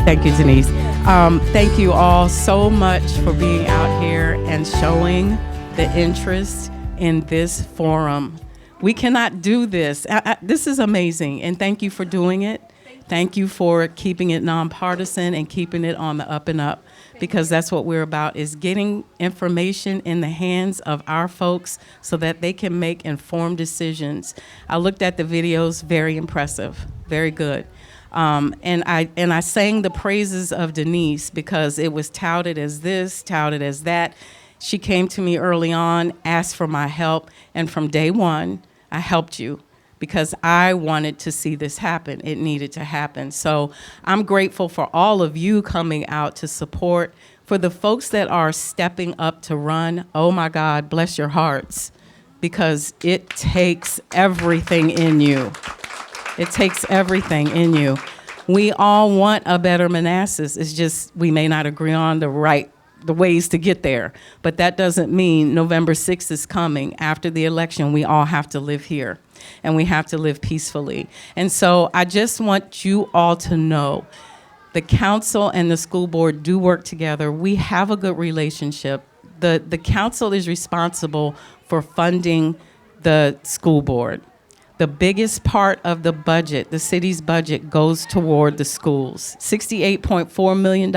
Thank you, Denise. Thank you all so much for being out here and showing the interest in this forum. We cannot do this. This is amazing, and thank you for doing it. Thank you for keeping it nonpartisan and keeping it on the up and up, because that's what we're about, is getting information in the hands of our folks so that they can make informed decisions. I looked at the videos, very impressive, very good. And I sang the praises of Denise because it was touted as this, touted as that. She came to me early on, asked for my help, and from day one, I helped you because I wanted to see this happen. It needed to happen. So I'm grateful for all of you coming out to support. For the folks that are stepping up to run, oh my God, bless your hearts, because it takes everything in you. It takes everything in you. We all want a better Manassas. It's just we may not agree on the ways to get there. But that doesn't mean November 6th is coming. After the election, we all have to live here, and we have to live peacefully. And so I just want you all to know the council and the school board do work together. We have a good relationship. The council is responsible for funding the school board. The biggest part of the budget, the city's budget, goes toward the schools. $68.4 million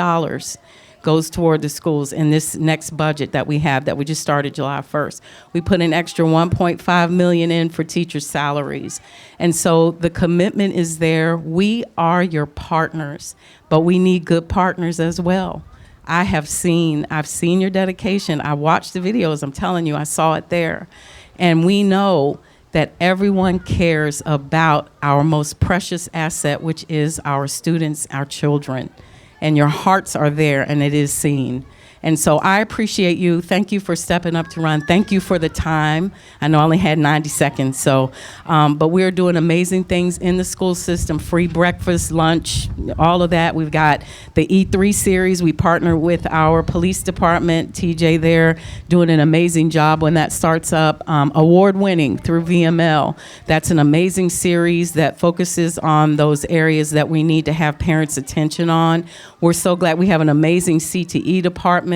goes toward the schools in this next budget that we have, that we just started July 1st. We put an extra $1.5 million in for teachers' salaries. And so the commitment is there. We are your partners, but we need good partners as well. I've seen your dedication. I watched the videos. I'm telling you, I saw it there. And we know that everyone cares about our most precious asset, which is our students, our children. And your hearts are there, and it is seen. And so I appreciate you. Thank you for stepping up to run. Thank you for the time. I know I only had 90 seconds, but we're doing amazing things in the school system, free breakfast, lunch, all of that. We've got the E3 series. We partner with our police department, TJ there, doing an amazing job when that starts up. Award-winning through VML. That's an amazing series that focuses on those areas that we need to have parents' attention on. We're so glad we have an amazing CTE department.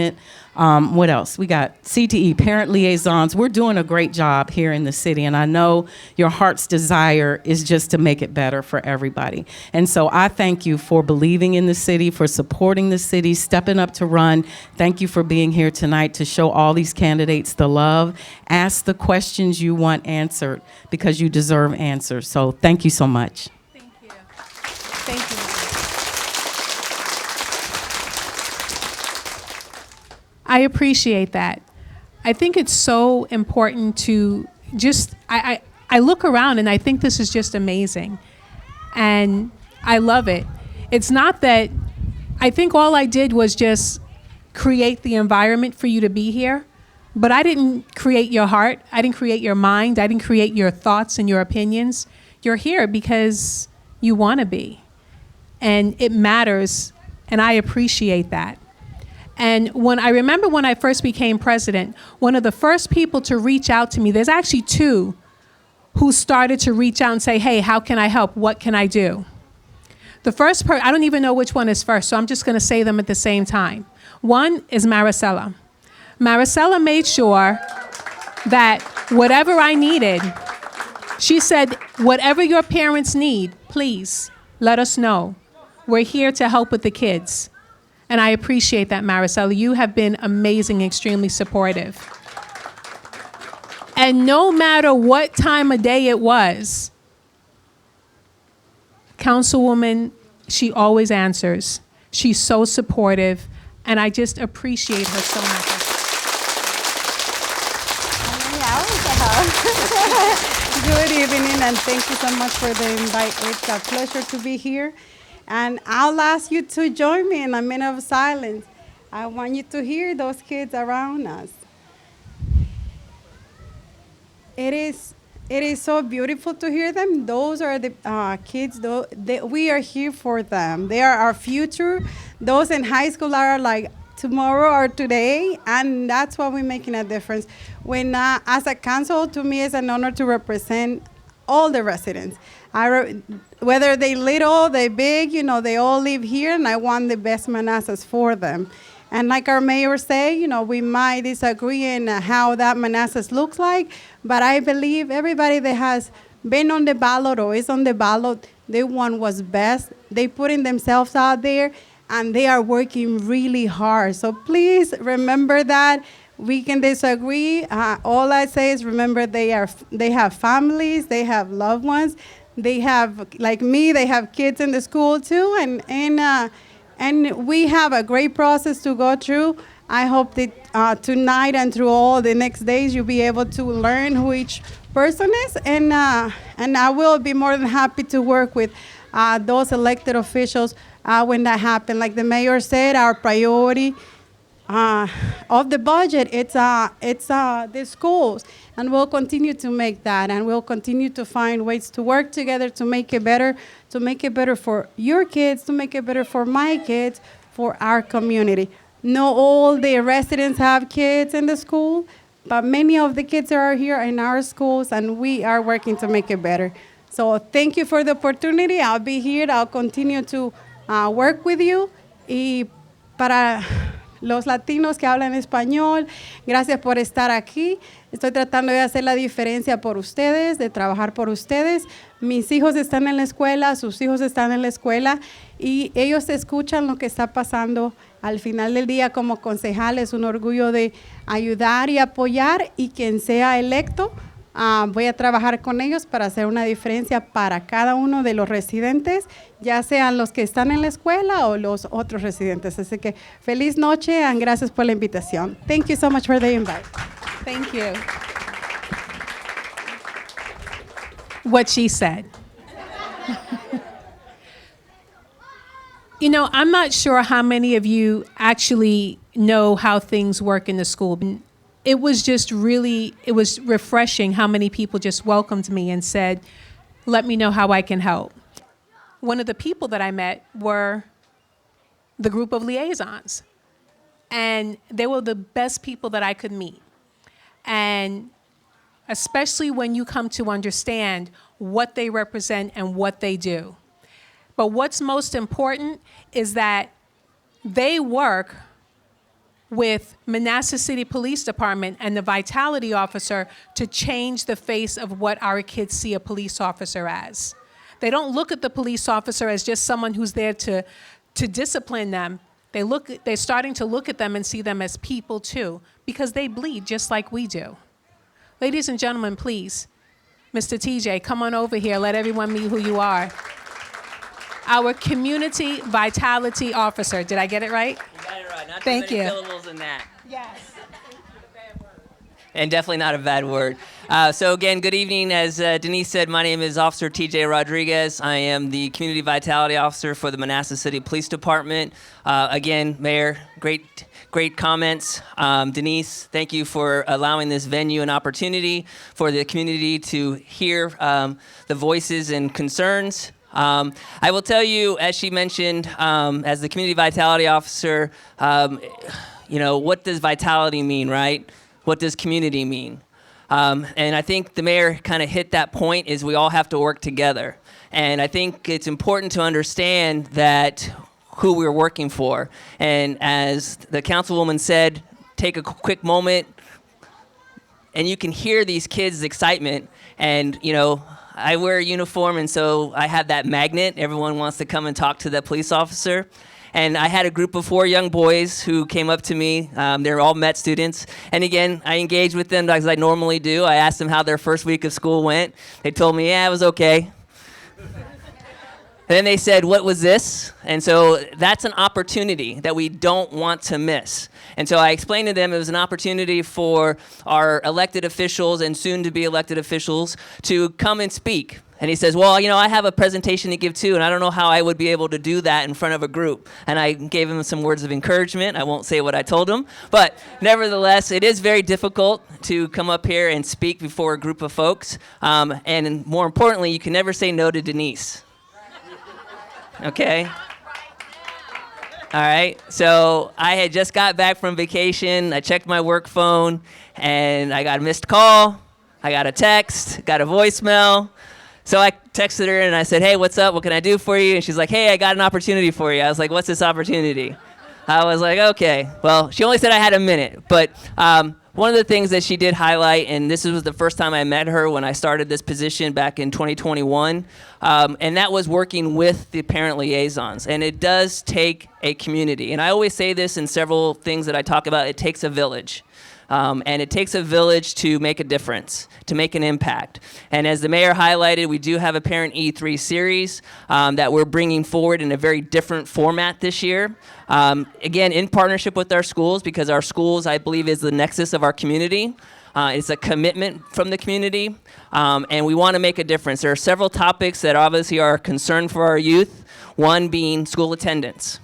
What else? We got CTE, parent liaisons. We're doing a great job here in the city, and I know your heart's desire is just to make it better for everybody. And so I thank you for believing in the city, for supporting the city, stepping up to run. Thank you for being here tonight to show all these candidates the love. Ask the questions you want answered, because you deserve answers. So thank you so much. Thank you. Thank you. I appreciate that. I think it's so important to just, I look around and I think this is just amazing. And I love it. It's not that, I think all I did was just create the environment for you to be here, but I didn't create your heart. I didn't create your mind. I didn't create your thoughts and your opinions. You're here because you want to be. And it matters, and I appreciate that. And I remember when I first became president, one of the first people to reach out to me, there's actually two who started to reach out and say, hey, how can I help? What can I do? The first person, I don't even know which one is first, so I'm just going to say them at the same time. One is Maricela. Maricela made sure that whatever I needed, she said, whatever your parents need, please let us know. We're here to help with the kids. And I appreciate that, Maricela. You have been amazing, extremely supportive. And no matter what time of day it was, Councilwoman, she always answers. She's so supportive, and I just appreciate her so much. Good evening, and thank you so much for the invite. It's a pleasure to be here. And I'll ask you to join me in a minute of silence. I want you to hear those kids around us. It is so beautiful to hear them. Those are the kids. We are here for them. They are our future. Those in high school are like tomorrow or today, and that's why we're making a difference. When as a council, to me, it's an honor to represent all the residents. Whether they little, they big, they all live here, and I want the best Manassas for them. And like our mayor say, we might disagree in how that Manassas looks like, but I believe everybody that has been on the ballot or is on the ballot, they want what's best. They putting themselves out there, and they are working really hard. So please remember that. We can disagree. All I say is remember they have families, they have loved ones, they have, like me, they have kids in the school too, and we have a great process to go through. I hope that tonight and through all the next days you'll be able to learn who each person is, and I will be more than happy to work with those elected officials when that happens. Like the mayor said, our priority of the budget, it's the schools, and we'll continue to make that, and we'll continue to find ways to work together to make it better for your kids, to make it better for my kids, for our community. Not all the residents have kids in the school, but many of the kids are here in our schools, and we are working to make it better. So thank you for the opportunity. I'll be here. I'll continue to work with you. Y para los latinos que hablan español, gracias por estar aquí. Estoy tratando de hacer la diferencia por ustedes, de trabajar por ustedes. Mis hijos están en la escuela, sus hijos están en la escuela, y ellos escuchan lo que está pasando. Al final del día, como concejal, es un orgullo de ayudar y apoyar, y quien sea electo, voy a trabajar con ellos para hacer una diferencia para cada uno de los residentes, ya sean los que están en la escuela o los otros residentes. Así que feliz noche y gracias por la invitación. Thank you so much for the invite. Thank you. What she said. I'm not sure how many of you actually know how things work in the school. It was refreshing how many people just welcomed me and said, let me know how I can help. One of the people that I met were the group of liaisons. And they were the best people that I could meet. And especially when you come to understand what they represent and what they do. But what's most important is that they work with Manassas City Police Department and the Vitality Officer to change the face of what our kids see a police officer as. They don't look at the police officer as just someone who's there to discipline them. They're starting to look at them and see them as people too, because they bleed just like we do. Ladies and gentlemen, please, Mr. TJ, come on over here. Let everyone meet who you are. Our Community Vitality Officer. Did I get it right? You got it right. Not Thank too many you. syllables in that. Yes. And definitely not a bad word. So again, good evening. As Denise said, my name is Officer TJ Rodriguez. I am the Community Vitality Officer for the Manassas City Police Department. Again, Mayor, great comments. Denise, thank you for allowing this venue and opportunity for the community to hear the voices and concerns. I will tell you, as she mentioned, as the Community Vitality Officer, what does vitality mean, right? What does community mean? And I think the mayor kind of hit that point, is we all have to work together. And I think it's important to understand that who we're working for. And as the councilwoman said, take a quick moment, and you can hear these kids' excitement. And, I wear a uniform, and so I have that magnet. Everyone wants to come and talk to the police officer. And I had a group of 4 young boys who came up to me. They're all Met students. And again, I engaged with them as I normally do. I asked them how their first week of school went. They told me, yeah, it was okay. Then they said, what was this? And so that's an opportunity that we don't want to miss. And so I explained to them it was an opportunity for our elected officials and soon to be elected officials to come and speak. And he says, well, I have a presentation to give too, and I don't know how I would be able to do that in front of a group. And I gave him some words of encouragement. I won't say what I told him, but nevertheless, it is very difficult to come up here and speak before a group of folks. And more importantly, you can never say no to Denise. Okay? All right, so I had just got back from vacation. I checked my work phone, and I got a missed call. I got a text, got a voicemail. So I texted her and I said, hey, what's up? What can I do for you? And she's like, hey, I got an opportunity for you. I was like, what's this opportunity? I was like, okay. Well, she only said I had a minute. But one of the things that she did highlight, and this was the first time I met her when I started this position back in 2021, and that was working with the parent liaisons. And it does take a community. And I always say this in several things that I talk about, it takes a village. And it takes a village to make a difference, to make an impact. And as the mayor highlighted, we do have a Parent E3 series that we're bringing forward in a very different format this year. Again, in partnership with our schools, because our schools, I believe, is the nexus of our community. It's a commitment from the community, and we want to make a difference. There are several topics that obviously are a concern for our youth, one being school attendance.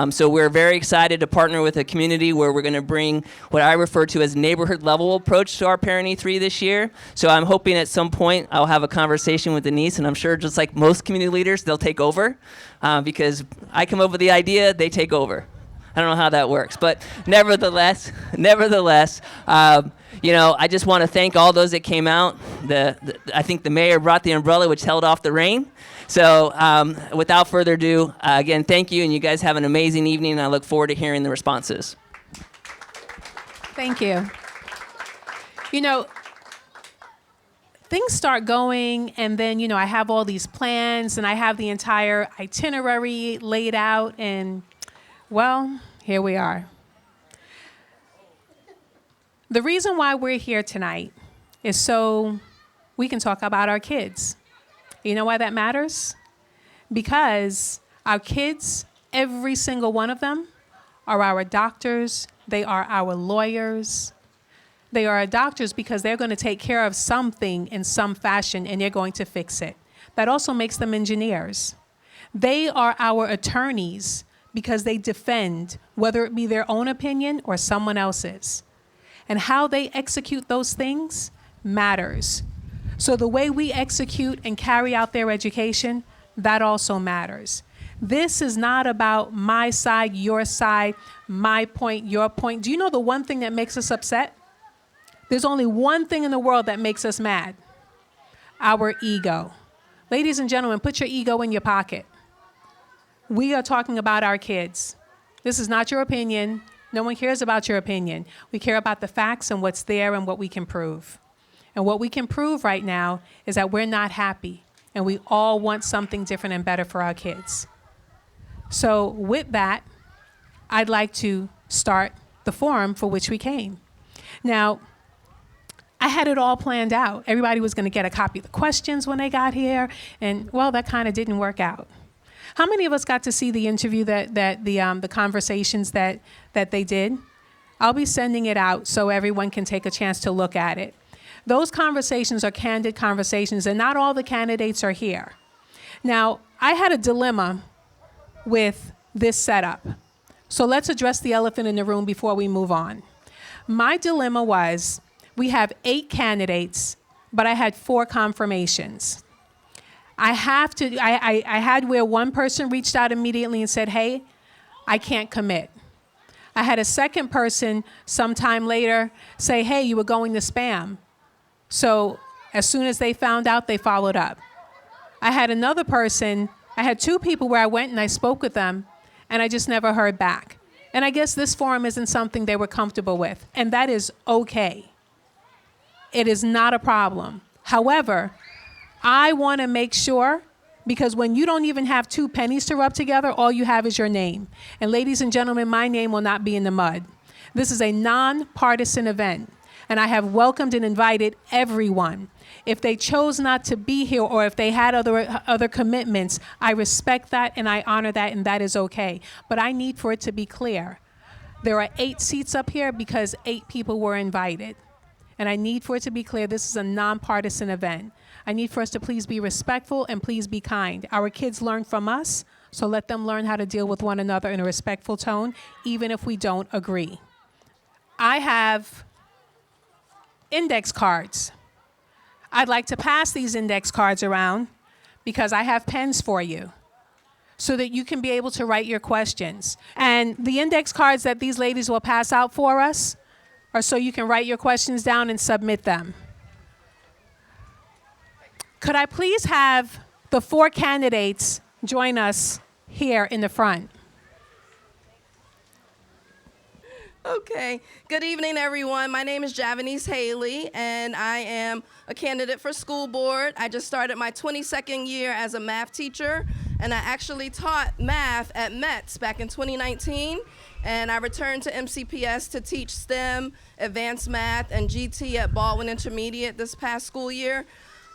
So we're very excited to partner with a community where we're going to bring what I refer to as neighborhood level approach to our Parent E3 this year. So I'm hoping at some point I'll have a conversation with Denise, and I'm sure just like most community leaders, they'll take over because I come up with the idea, they take over. I don't know how that works, but nevertheless, you know, I just want to thank all those that came out. I think the mayor brought the umbrella, which held off the rain. So without further ado, again, thank you, and you guys have an amazing evening, and I look forward to hearing the responses. Thank you. You know, things start going, and then, you know, I have all these plans, and I have the entire itinerary laid out, and, well, here we are. The reason why we're here tonight is so we can talk about our kids. You know why that matters? Because our kids, every single one of them, are our doctors. They are our lawyers. They are our doctors because they're going to take care of something in some fashion, and they're going to fix it. That also makes them engineers. They are our attorneys because they defend, whether it be their own opinion or someone else's. And how they execute those things matters. So the way we execute and carry out their education, that also matters. This is not about my side, your side, my point, your point. Do you know the one thing that makes us upset? There's only one thing in the world that makes us mad: our ego. Ladies and gentlemen, put your ego in your pocket. We are talking about our kids. This is not your opinion. No one cares about your opinion. We care about the facts and what's there and what we can prove. And what we can prove right now is that we're not happy, and we all want something different and better for our kids. So with that, I'd like to start the forum for which we came. Now, I had it all planned out. Everybody was going to get a copy of the questions when they got here, and, well, that kind of didn't work out. How many of us got to see the interview the conversations that they did? I'll be sending it out so everyone can take a chance to look at it. Those conversations are candid conversations, and not all the candidates are here. Now, I had a dilemma with this setup. So let's address the elephant in the room before we move on. My dilemma was, we have 8 candidates, but I had 4 confirmations. I had where one person reached out immediately and said, hey, I can't commit. I had a second person sometime later say, hey, you were going to spam. So as soon as they found out, they followed up. I had another person, I had 2 people where I went and I spoke with them, and I just never heard back. And I guess this forum isn't something they were comfortable with, and that is okay. It is not a problem. However, I want to make sure, because when you don't even have 2 pennies to rub together, all you have is your name. And ladies and gentlemen, my name will not be in the mud. This is a non-partisan event, and I have welcomed and invited everyone. If they chose not to be here, or if they had other commitments, I respect that and I honor that, and that is okay. But I need for it to be clear. There are 8 seats up here because 8 people were invited. And I need for it to be clear, this is a nonpartisan event. I need for us to please be respectful and please be kind. Our kids learn from us, so let them learn how to deal with one another in a respectful tone, even if we don't agree. I have index cards. I'd like to pass these index cards around because I have pens for you so that you can be able to write your questions. And the index cards that these ladies will pass out for us are so you can write your questions down and submit them. Could I please have the 4 candidates join us here in the front? Okay. Good evening, everyone. My name is Javanice Haley, and I am a candidate for school board. I just started my 22nd year as a math teacher, and I actually taught math at METS back in 2019, and I returned to MCPS to teach STEM, advanced math, and GT at Baldwin Intermediate this past school year.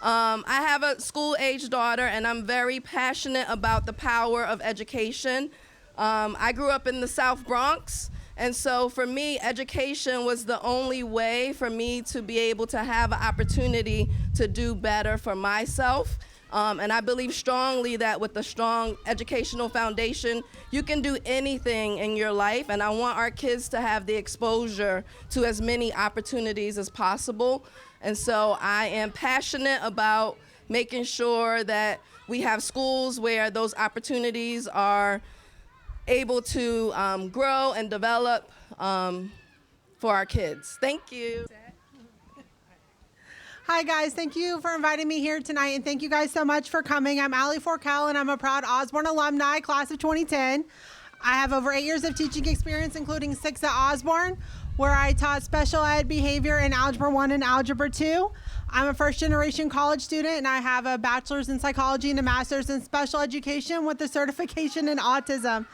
I have a school-age daughter, and I'm very passionate about the power of education. I grew up in the South Bronx, and so for me, education was the only way for me to be able to have an opportunity to do better for myself. And I believe strongly that with a strong educational foundation, you can do anything in your life. And I want our kids to have the exposure to as many opportunities as possible. And so I am passionate about making sure that we have schools where those opportunities are able to grow and develop for our kids. Thank you. Hi guys, thank you for inviting me here tonight, and thank you guys so much for coming. I'm Allie Forkel, and I'm a proud Osborne alumni, class of 2010. I have over 8 years of teaching experience, including 6 at Osborne, where I taught special ed behavior in Algebra 1 and Algebra 2. I'm a first-generation college student, and I have a bachelor's in psychology and a master's in special education with a certification in autism.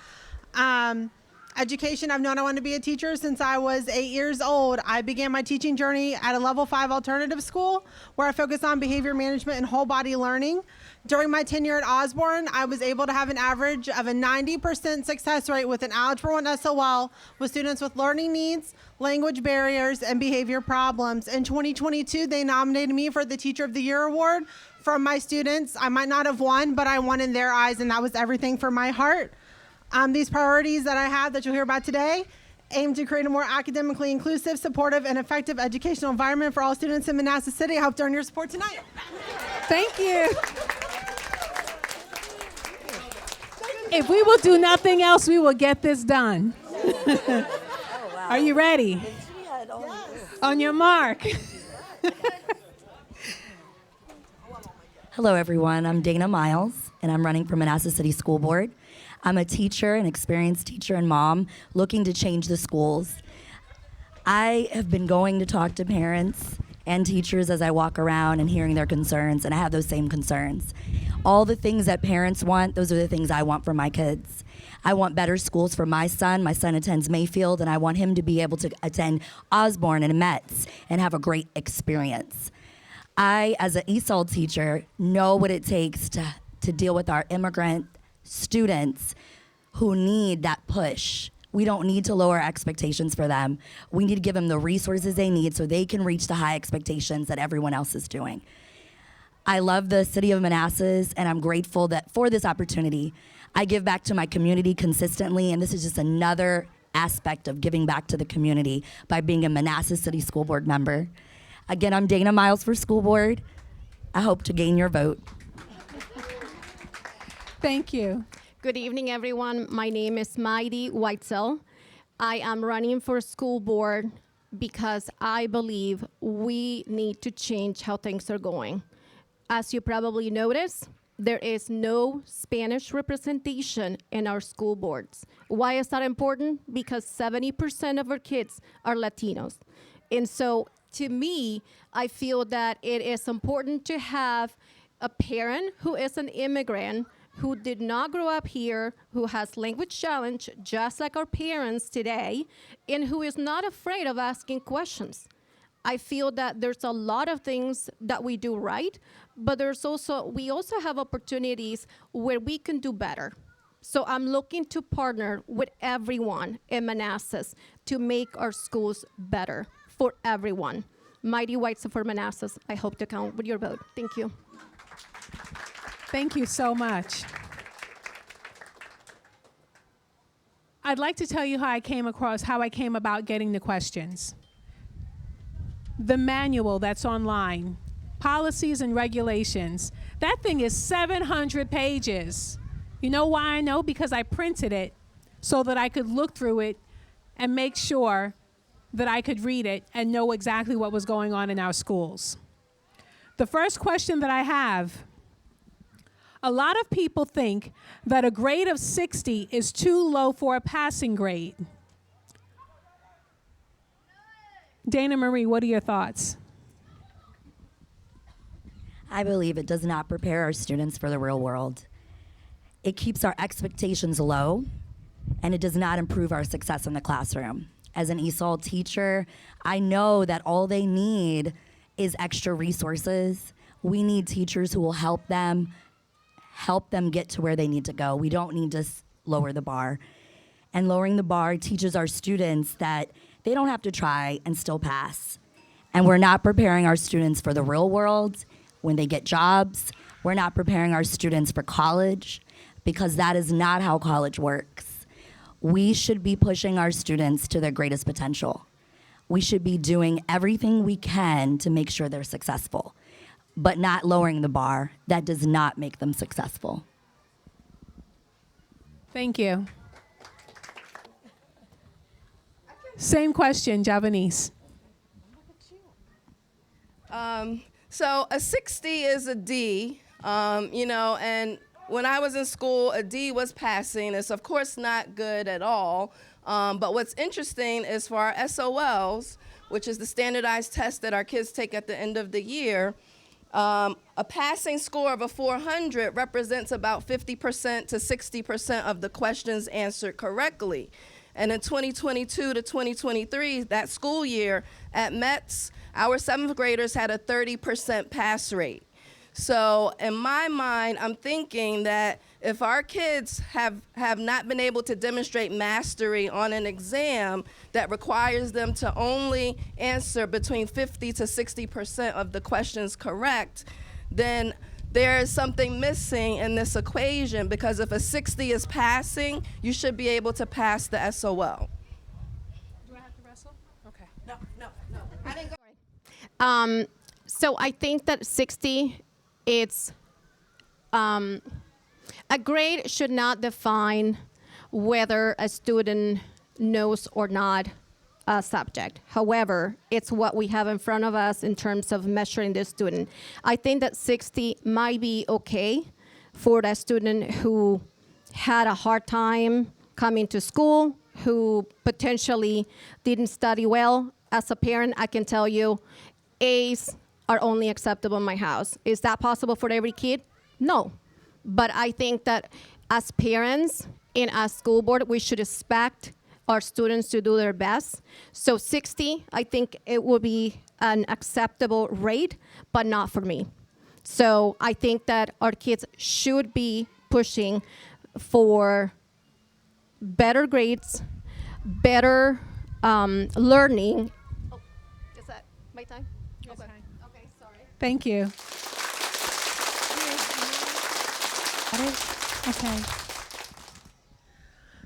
Education, I've known I wanted to be a teacher since I was 8 years old. I began my teaching journey at a level 5 alternative school where I focused on behavior management and whole body learning. During my tenure at Osborne, I was able to have an average of a 90% success rate with an Algebra 1 SOL with students with learning needs, language barriers, and behavior problems. In 2022, they nominated me for the Teacher of the Year award from my students. I might not have won, but I won in their eyes, and that was everything for my heart. These priorities that I have that you'll hear about today aim to create a more academically inclusive, supportive, and effective educational environment for all students in Manassas City. I hope to earn your support tonight. Thank you. If we will do nothing else, we will get this done. Are you ready? Yes. On your mark. Hello, everyone. I'm Dana Miles, and I'm running for Manassas City School Board. I'm a teacher, an experienced teacher and mom looking to change the schools. I have been going to talk to parents and teachers as I walk around and hearing their concerns, and I have those same concerns. All the things that parents want, those are the things I want for my kids. I want better schools for my son. My son attends Mayfield, and I want him to be able to attend Osborne and Metz and have a great experience. I, as an ESOL teacher, know what it takes to deal with our immigrant students who need that push. We don't need to lower expectations for them. We need to give them the resources they need so they can reach the high expectations that everyone else is doing. I love the city of Manassas, and I'm grateful that for this opportunity. I give back to my community consistently, and this is just another aspect of giving back to the community by being a Manassas City School Board member. Again, I'm Dana Miles for School Board. I hope to gain your vote. Thank you. Good evening, everyone. My name is Maidi Weitzel. I am running for school board because I believe we need to change how things are going. As you probably noticed, there is no Spanish representation in our school boards. Why is that important? Because 70% of our kids are Latinos. And so, to me, I feel that it is important to have a parent who is an immigrant, who did not grow up here, who has language challenge, just like our parents today, and who is not afraid of asking questions. I feel that there's a lot of things that we do right, but we also have opportunities where we can do better. So I'm looking to partner with everyone in Manassas to make our schools better for everyone. Mighty Whites for Manassas, I hope to count with your vote. Thank you. Thank you so much. I'd like to tell you how I came about getting the questions. The manual that's online, policies and regulations, that thing is 700 pages. You know why I know? Because I printed it so that I could look through it and make sure that I could read it and know exactly what was going on in our schools. The first question that I have, a lot of people think that a grade of 60 is too low for a passing grade. Dana Marie, what are your thoughts? I believe it does not prepare our students for the real world. It keeps our expectations low, and it does not improve our success in the classroom. As an ESOL teacher, I know that all they need is extra resources. We need teachers who will help them get to where they need to go. We don't need to lower the bar. And lowering the bar teaches our students that they don't have to try and still pass. And we're not preparing our students for the real world when they get jobs. We're not preparing our students for college, because that is not how college works. We should be pushing our students to their greatest potential. We should be doing everything we can to make sure they're successful, but not lowering the bar. That does not make them successful. Thank you. Same question, Javanese. So a 60 is a D, and when I was in school, a D was passing. It's of course not good at all. But what's interesting is for our SOLs, which is the standardized test that our kids take at the end of the year, a passing score of a 400 represents about 50% to 60% of the questions answered correctly. And in 2022 to 2023, that school year at METS, our 7th graders had a 30% pass rate. So in my mind, I'm thinking that if our kids have not been able to demonstrate mastery on an exam that requires them to only answer between 50 to 60% of the questions correct, then there is something missing in this equation, because if a 60 is passing, you should be able to pass the SOL. Do I have to wrestle? Okay. No. I didn't go. So I think that 60, it's a grade should not define whether a student knows or not a subject. However, it's what we have in front of us in terms of measuring the student. I think that 60 might be okay for that student who had a hard time coming to school, who potentially didn't study well. As a parent, I can tell you, A's are only acceptable in my house. Is that possible for every kid? No. But I think that as parents and as school board, we should expect our students to do their best. So 60, I think it will be an acceptable rate, but not for me. So I think that our kids should be pushing for better grades, better learning. Oh, is that my time? Yes, Okay. fine. Okay, sorry. Thank you. Okay.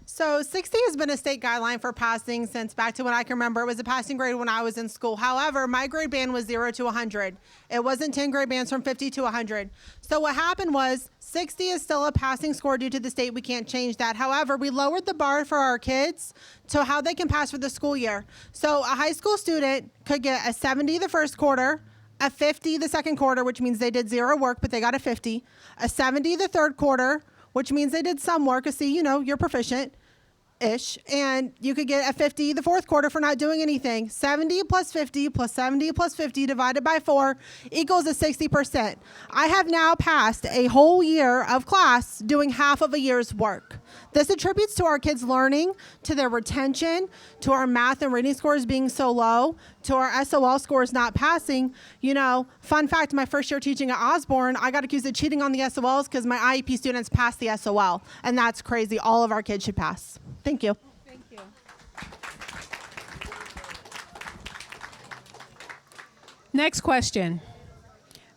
So 60 has been a state guideline for passing since back to when I can remember. It was a passing grade when I was in school. However, my grade band was 0 to 100. It wasn't 10 grade bands from 50 to 100. So what happened was 60 is still a passing score due to the state. We can't change that. However, we lowered the bar for our kids to how they can pass for the school year. So a high school student could get a 70 the first quarter, a 50 the second quarter, which means they did zero work, but they got a 50, a 70 the third quarter, which means they did some work. See, you're proficient. Ish, and you could get a 50 the fourth quarter for not doing anything. 70 plus 50 plus 70 plus 50 divided by 4 equals a 60%. I have now passed a whole year of class doing half of a year's work. This attributes to our kids' learning, to their retention, to our math and reading scores being so low, to our SOL scores not passing. Fun fact, my first year teaching at Osborne, I got accused of cheating on the SOLs because my IEP students passed the SOL, and that's crazy. All of our kids should pass. Thank you. Thank you. Next question.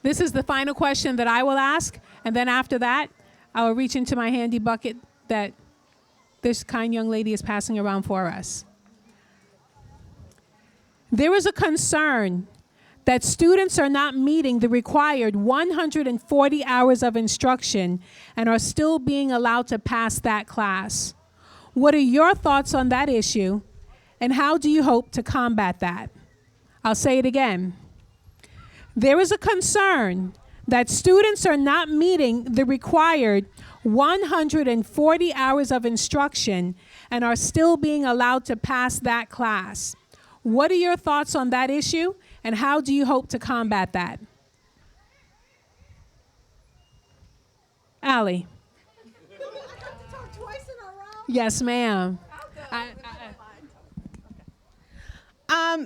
This is the final question that I will ask, and then after that, I will reach into my handy bucket that this kind young lady is passing around for us. There is a concern that students are not meeting the required 140 hours of instruction and are still being allowed to pass that class. What are your thoughts on that issue, and how do you hope to combat that? I'll say it again. There is a concern that students are not meeting the required 140 hours of instruction and are still being allowed to pass that class. What are your thoughts on that issue, and how do you hope to combat that? Allie. Yes, ma'am.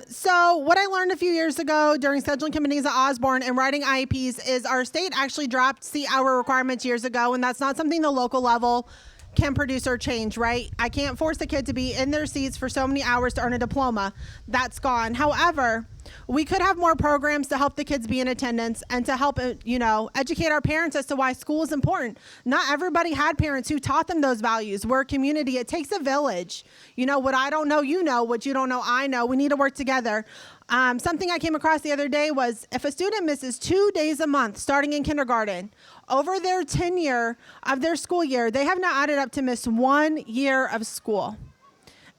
So what I learned a few years ago during scheduling committees at Osborne and writing IEPs is our state actually dropped seat hour requirements years ago, and that's not something the local level can produce or change, right? I can't force a kid to be in their seats for so many hours to earn a diploma. That's gone. However, we could have more programs to help the kids be in attendance and to help, educate our parents as to why school is important. Not everybody had parents who taught them those values. We're a community. It takes a village. What I don't know, you know. What you don't know, I know. We need to work together. Something I came across the other day was if a student misses 2 days a month starting in kindergarten, over their tenure of their school year, they have now added up to miss 1 year of school.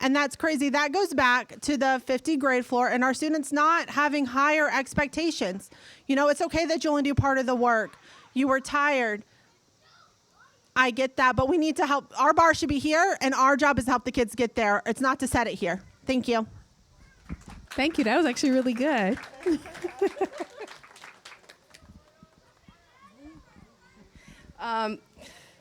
And that's crazy. That goes back to the 50 grade floor and our students not having higher expectations. It's okay that you only do part of the work. You were tired. I get that, but we need to help. Our bar should be here, and our job is to help the kids get there. It's not to set it here. Thank you. Thank you. That was actually really good.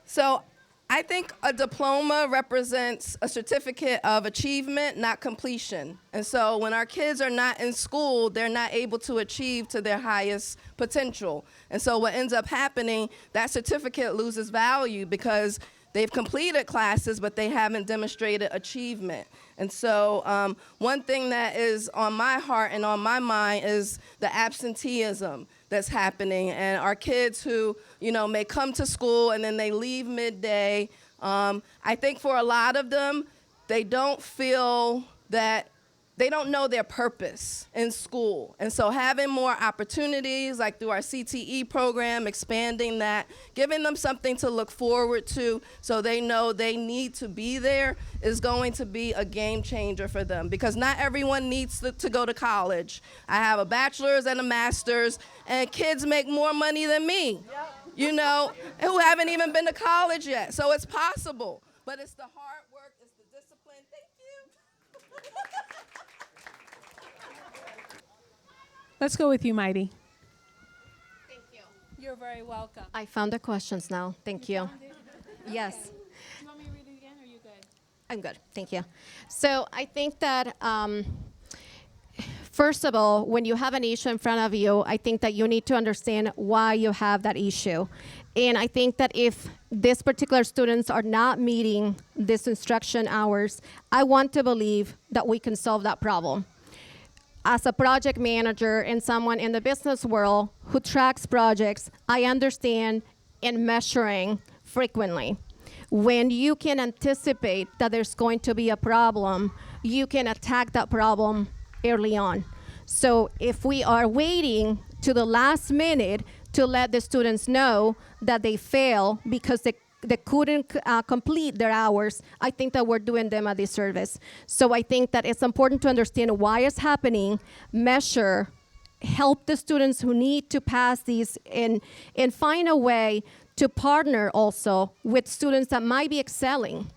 So I think a diploma represents a certificate of achievement, not completion. And so when our kids are not in school, they're not able to achieve to their highest potential. And so what ends up happening, that certificate loses value because they've completed classes, but they haven't demonstrated achievement. And so one thing that is on my heart and on my mind is the absenteeism that's happening, and our kids who, may come to school and then they leave midday. I think for a lot of them, they don't feel that they don't know their purpose in school. And so having more opportunities, like through our CTE program, expanding that, giving them something to look forward to so they know they need to be there is going to be a game changer for them, because not everyone needs to go to college. I have a bachelor's and a master's, and kids make more money than me, who haven't even been to college yet. So it's possible, but it's the hard work, it's the discipline. Thank you. Let's go with you, Mighty. Thank you. You're very welcome. I found the questions now. Thank you. Yes. Do you want me to read it again, or are you good? I'm good. Thank you. So I think that, first of all, when you have an issue in front of you, I think that you need to understand why you have that issue. And I think that if these particular students are not meeting this instruction hours, I want to believe that we can solve that problem. As a project manager and someone in the business world who tracks projects, I understand in measuring frequently. When you can anticipate that there's going to be a problem, you can attack that problem early on. So if we are waiting to the last minute to let the students know that they fail because they couldn't complete their hours, I think that we're doing them a disservice. So I think that it's important to understand why it's happening, measure, help the students who need to pass these, and find a way to partner also with students that might be excelling.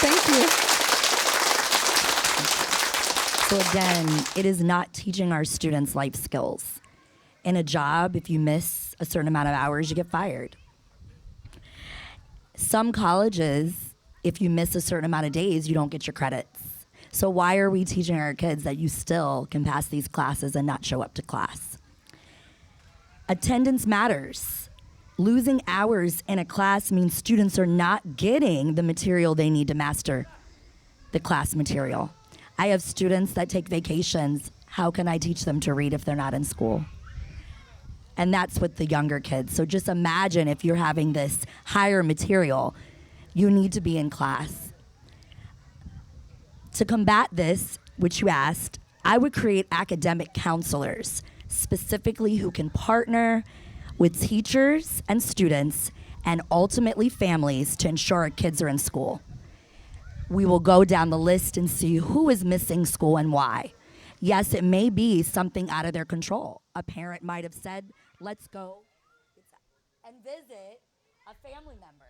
Thank you. So again, it is not teaching our students life skills. In a job, if you miss a certain amount of hours, you get fired. Some colleges, if you miss a certain amount of days, you don't get your credits. So why are we teaching our kids that you still can pass these classes and not show up to class? Attendance matters. Losing hours in a class means students are not getting the material they need to master the class material. I have students that take vacations. How can I teach them to read if they're not in school? And that's with the younger kids. So just imagine if you're having this higher material, you need to be in class. To combat this, which you asked, I would create academic counselors, specifically who can partner with teachers and students and ultimately families to ensure our kids are in school. We will go down the list and see who is missing school and why. Yes, it may be something out of their control. A parent might have said, let's go and visit a family member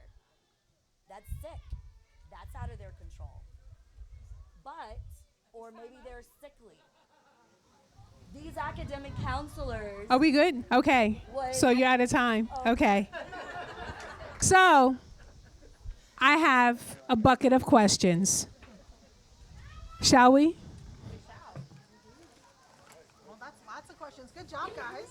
that's sick. That's out of their control. But, or maybe they're sickly. These academic counselors. Are we good? Okay. So you're out of time. Okay. So I have a bucket of questions. Shall we? Well, that's lots of questions. Good job, guys.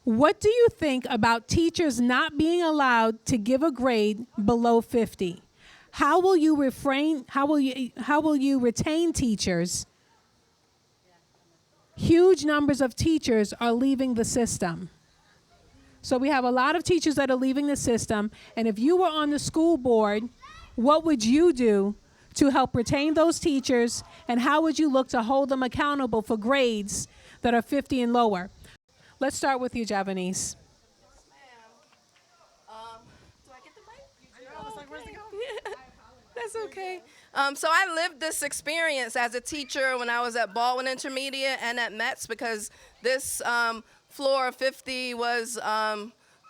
What do you think about teachers not being allowed to give a grade below 50? How will you retain teachers? Huge numbers of teachers are leaving the system. So we have a lot of teachers that are leaving the system, and if you were on the school board, what would you do to help retain those teachers, and how would you look to hold them accountable for grades that are 50 and lower? Let's start with you, Javanese. Do I get the mic? I was like, where's it going? That's okay. So I lived this experience as a teacher when I was at Baldwin Intermediate and at Metz, because this floor of 50 was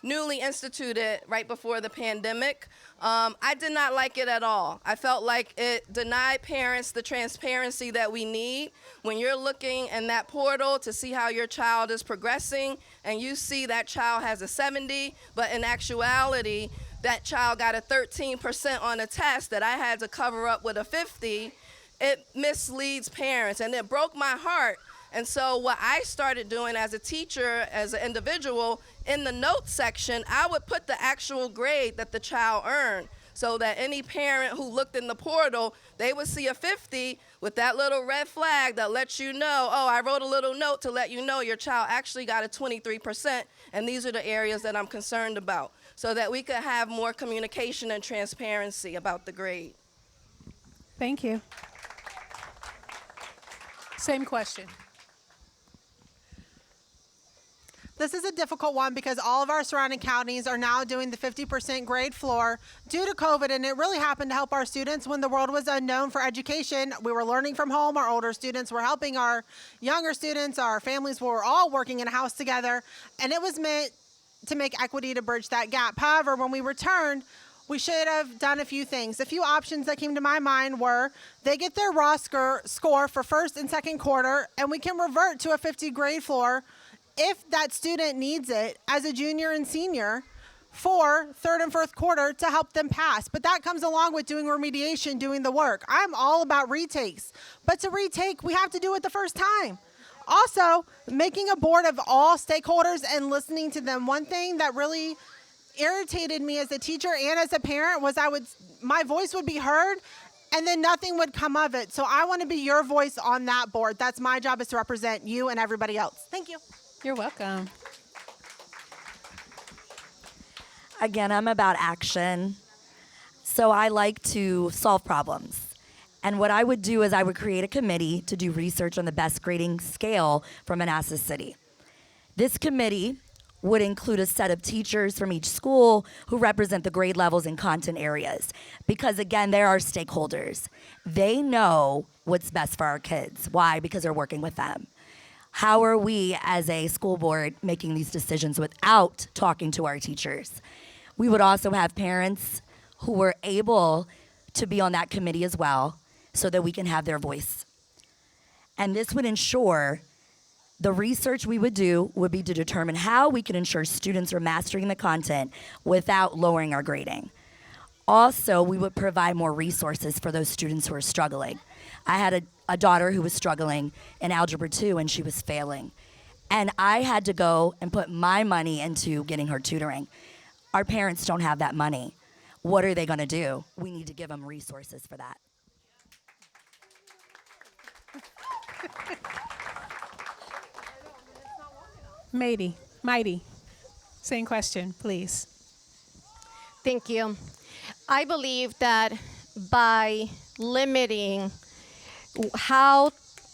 newly instituted right before the pandemic. I did not like it at all. I felt like it denied parents the transparency that we need. When you're looking in that portal to see how your child is progressing, and you see that child has a 70, but in actuality, that child got a 13% on a test that I had to cover up with a 50, it misleads parents, and it broke my heart. And so what I started doing as a teacher, as an individual, in the notes section, I would put the actual grade that the child earned, so that any parent who looked in the portal, they would see a 50 with that little red flag that lets you know, oh, I wrote a little note to let you know your child actually got a 23%, and these are the areas that I'm concerned about, so that we could have more communication and transparency about the grade. Thank you. Same question. This is a difficult one because all of our surrounding counties are now doing the 50% grade floor due to COVID, and it really happened to help our students when the world was unknown for education. We were learning from home. Our older students were helping our younger students. Our families were all working in a house together, and it was meant to make equity to bridge that gap. However, when we returned, we should have done a few things. A few options that came to my mind were they get their raw score for first and second quarter, and we can revert to a 50 grade floor if that student needs it as a junior and senior for third and fourth quarter to help them pass. But that comes along with doing remediation, doing the work. I'm all about retakes, but to retake, we have to do it the first time. Also, making a board of all stakeholders and listening to them. One thing that really irritated me as a teacher and as a parent was my voice would be heard and then nothing would come of it. So I want to be your voice on that board. That's my job, is to represent you and everybody else. Thank you. You're welcome. Again, I'm about action. So I like to solve problems. And what I would do is I would create a committee to do research on the best grading scale for Manassas City. This committee would include a set of teachers from each school who represent the grade levels and content areas. Because again, they're our stakeholders. They know what's best for our kids. Why? Because they're working with them. How are we as a school board making these decisions without talking to our teachers? We would also have parents who were able to be on that committee as well, so that we can have their voice. And this would ensure the research we would do would be to determine how we can ensure students are mastering the content without lowering our grading. Also, we would provide more resources for those students who are struggling. I had a daughter who was struggling in Algebra 2 and she was failing. And I had to go and put my money into getting her tutoring. Our parents don't have that money. What are they gonna do? We need to give them resources for that. Mighty, same question, please. Thank you. I believe that by limiting how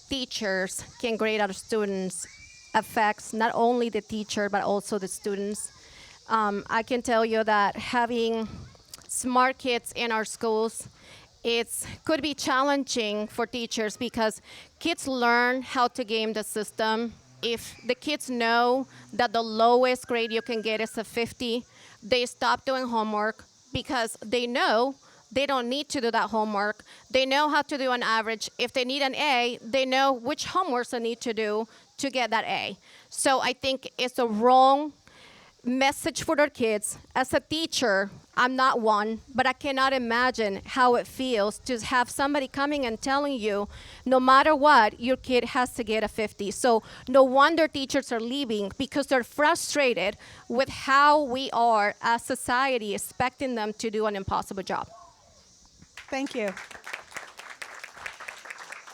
teachers can grade our students affects not only the teacher but also the students. I can tell you that having smart kids in our schools it's could be challenging for teachers because kids learn how to game the system. If the kids know that the lowest grade you can get is a 50, they stop doing homework because they know they don't need to do that homework. They know how to do an average. If they need an A, they know which homeworks they need to do to get that A. So I think it's a wrong message for their kids. As a teacher, I'm not one, but I cannot imagine how it feels to have somebody coming and telling you, no matter what, your kid has to get a 50. So no wonder teachers are leaving because they're frustrated with how we are as society expecting them to do an impossible job. Thank you.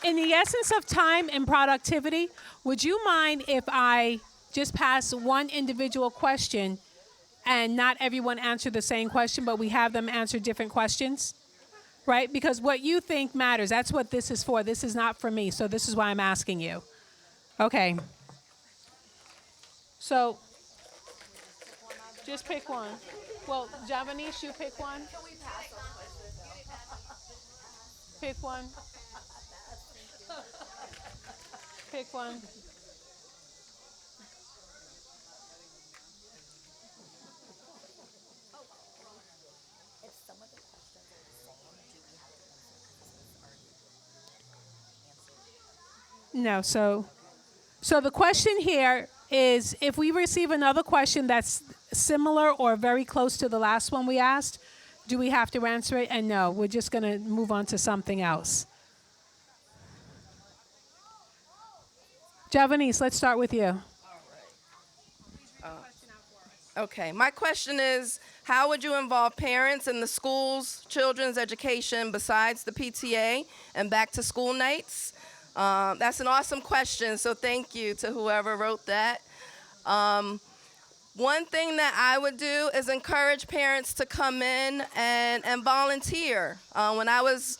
In the essence of time and productivity, would you mind if I just pass one individual question and not everyone answer the same question, but we have them answer different questions? Right? Because what you think matters. That's what this is for. This is not for me. So this is why I'm asking you. Okay. So just pick one. Well, Javanice, you pick one. Pick one. Pick one. No, so the question here is if we receive another question that's similar or very close to the last one we asked, do we have to answer it? And no, we're just going to move on to something else. Javanice, let's start with you. Okay, my question is, how would you involve parents in the school's children's education besides the PTA and back to school nights? That's an awesome question, so thank you to whoever wrote that. One thing that I would do is encourage parents to come in and volunteer. When I was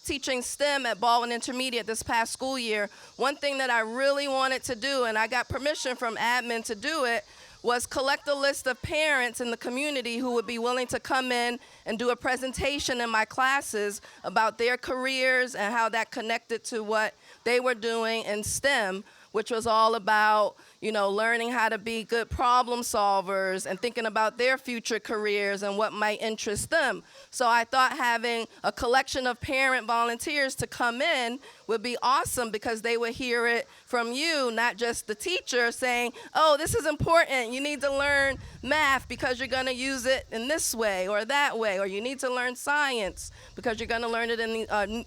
teaching STEM at Baldwin Intermediate this past school year, one thing that I really wanted to do, and I got permission from admin to do it, was collect a list of parents in the community who would be willing to come in and do a presentation in my classes about their careers and how that connected to what they were doing in STEM, which was all about, learning how to be good problem solvers and thinking about their future careers and what might interest them. So I thought having a collection of parent volunteers to come in would be awesome because they would hear it from you, not just the teacher saying, oh, this is important. You need to learn math because you're going to use it in this way or that way, or you need to learn science because you're going to learn it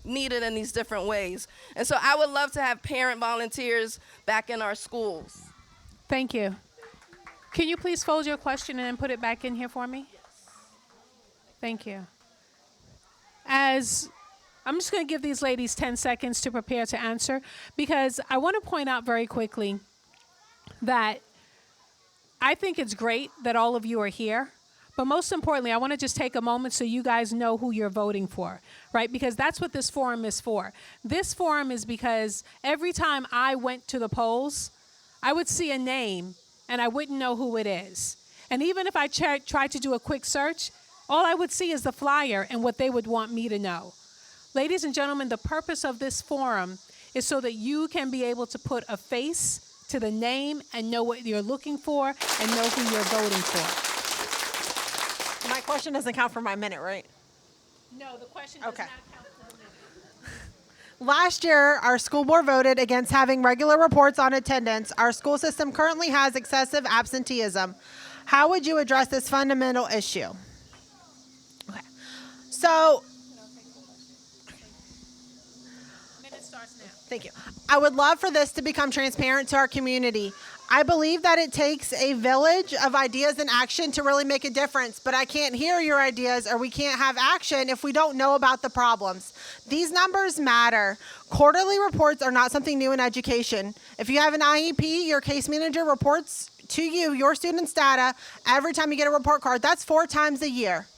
need it in these different ways. And so I would love to have parent volunteers back in our schools. Thank you. Can you please fold your question and then put it back in here for me? Yes. Thank you. I'm just going to give these ladies 10 seconds to prepare to answer because I want to point out very quickly that I think it's great that all of you are here. But most importantly, I want to just take a moment so you guys know who you're voting for, right? Because that's what this forum is for. This forum is because every time I went to the polls, I would see a name and I wouldn't know who it is. And even if I tried to do a quick search, all I would see is the flyer and what they would want me to know. Ladies and gentlemen, the purpose of this forum is so that you can be able to put a face to the name and know what you're looking for and know who you're voting for. My question doesn't count for my minute, right? No, the question does not count for the minute. Last year, our school board voted against having regular reports on attendance. Our school system currently has excessive absenteeism. How would you address this fundamental issue? Okay. So, Minute starts now. thank you. I would love for this to become transparent to our community. I believe that it takes a village of ideas and action to really make a difference, but I can't hear your ideas or we can't have action if we don't know about the problems. These numbers matter. Quarterly reports are not something new in education. If you have an IEP, your case manager reports to you your students' data every time you get a report card. That's 4 times a year.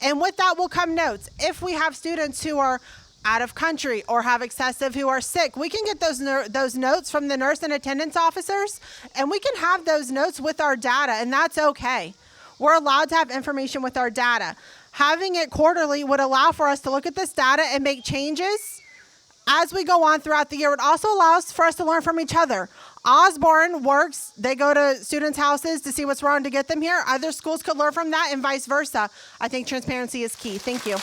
And with that will come notes. If we have students who are out of country or have excessive who are sick, we can get those notes from the nurse and attendance officers, and we can have those notes with our data, and that's okay. We're allowed to have information with our data. Having it quarterly would allow for us to look at this data and make changes as we go on throughout the year. It also allows for us to learn from each other. Osborne works, they go to students' houses to see what's wrong to get them here. Other schools could learn from that and vice versa. I think transparency is key. Thank you.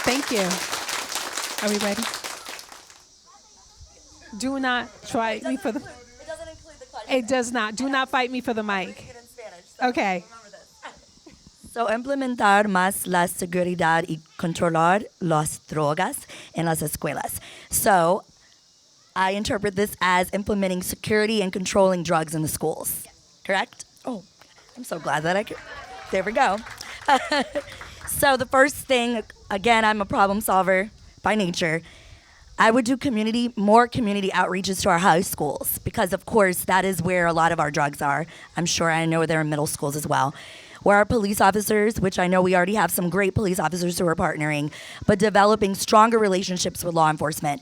Thank you. Are we ready? Do not fight me for the... It doesn't include the question. It does not. Do not fight me for the mic. Okay. So, implementar más la seguridad y controlar las drogas en las escuelas. So, I interpret this as implementing security and controlling drugs in the schools. Correct? Oh, I'm so glad that I could. There we go. So, the first thing, again, I'm a problem solver by nature. I would do more community outreaches to our high schools because, of course, that is where a lot of our drugs are. I'm sure I know they're in middle schools as well. Where our police officers, which I know we already have some great police officers who are partnering, but developing stronger relationships with law enforcement.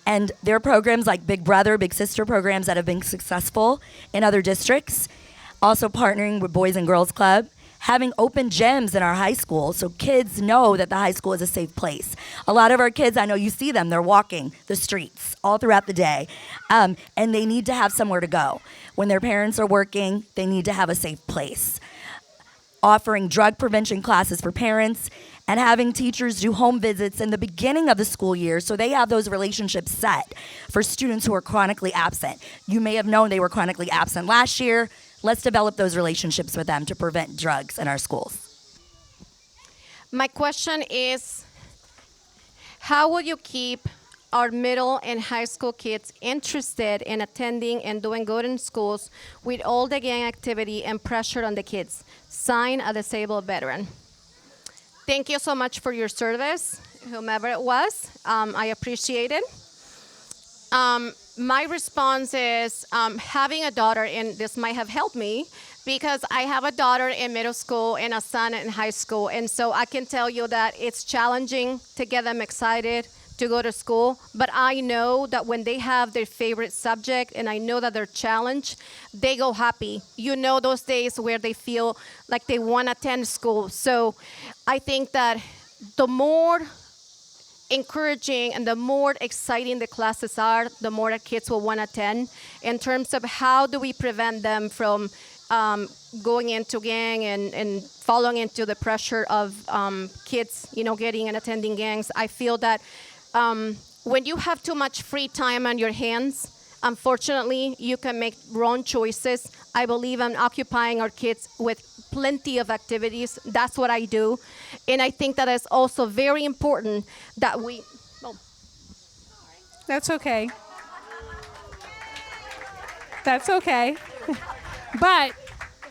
And there are programs like Big Brother, Big Sister programs that have been successful in other districts. Also partnering with Boys and Girls Club. Having open gyms in our high school so kids know that the high school is a safe place. A lot of our kids, I know you see them, they're walking the streets all throughout the day. And they need to have somewhere to go. When their parents are working, they need to have a safe place. Offering drug prevention classes for parents, and having teachers do home visits in the beginning of the school year so they have those relationships set for students who are chronically absent. You may have known they were chronically absent last year. Let's develop those relationships with them to prevent drugs in our schools. My question is, how will you keep our middle and high school kids interested in attending and doing good in schools with all the gang activity and pressure on the kids? Sign a disabled veteran. Thank you so much for your service, whomever it was. I appreciate it. My response is having a daughter, and this might have helped me because I have a daughter in middle school and a son in high school. And so I can tell you that it's challenging to get them excited to go to school, but I know that when they have their favorite subject and I know that they're challenged, they go happy. You know those days where they feel like they want to attend school. So I think that the more encouraging and the more exciting the classes are, the more the kids will want to attend. In terms of how do we prevent them from going into gang and following into the pressure of kids, getting and attending gangs, I feel that when you have too much free time on your hands, unfortunately, you can make wrong choices. I believe in occupying our kids with plenty of activities. That's what I do. And I think that it's also very important that we... Oh. That's okay. That's okay. But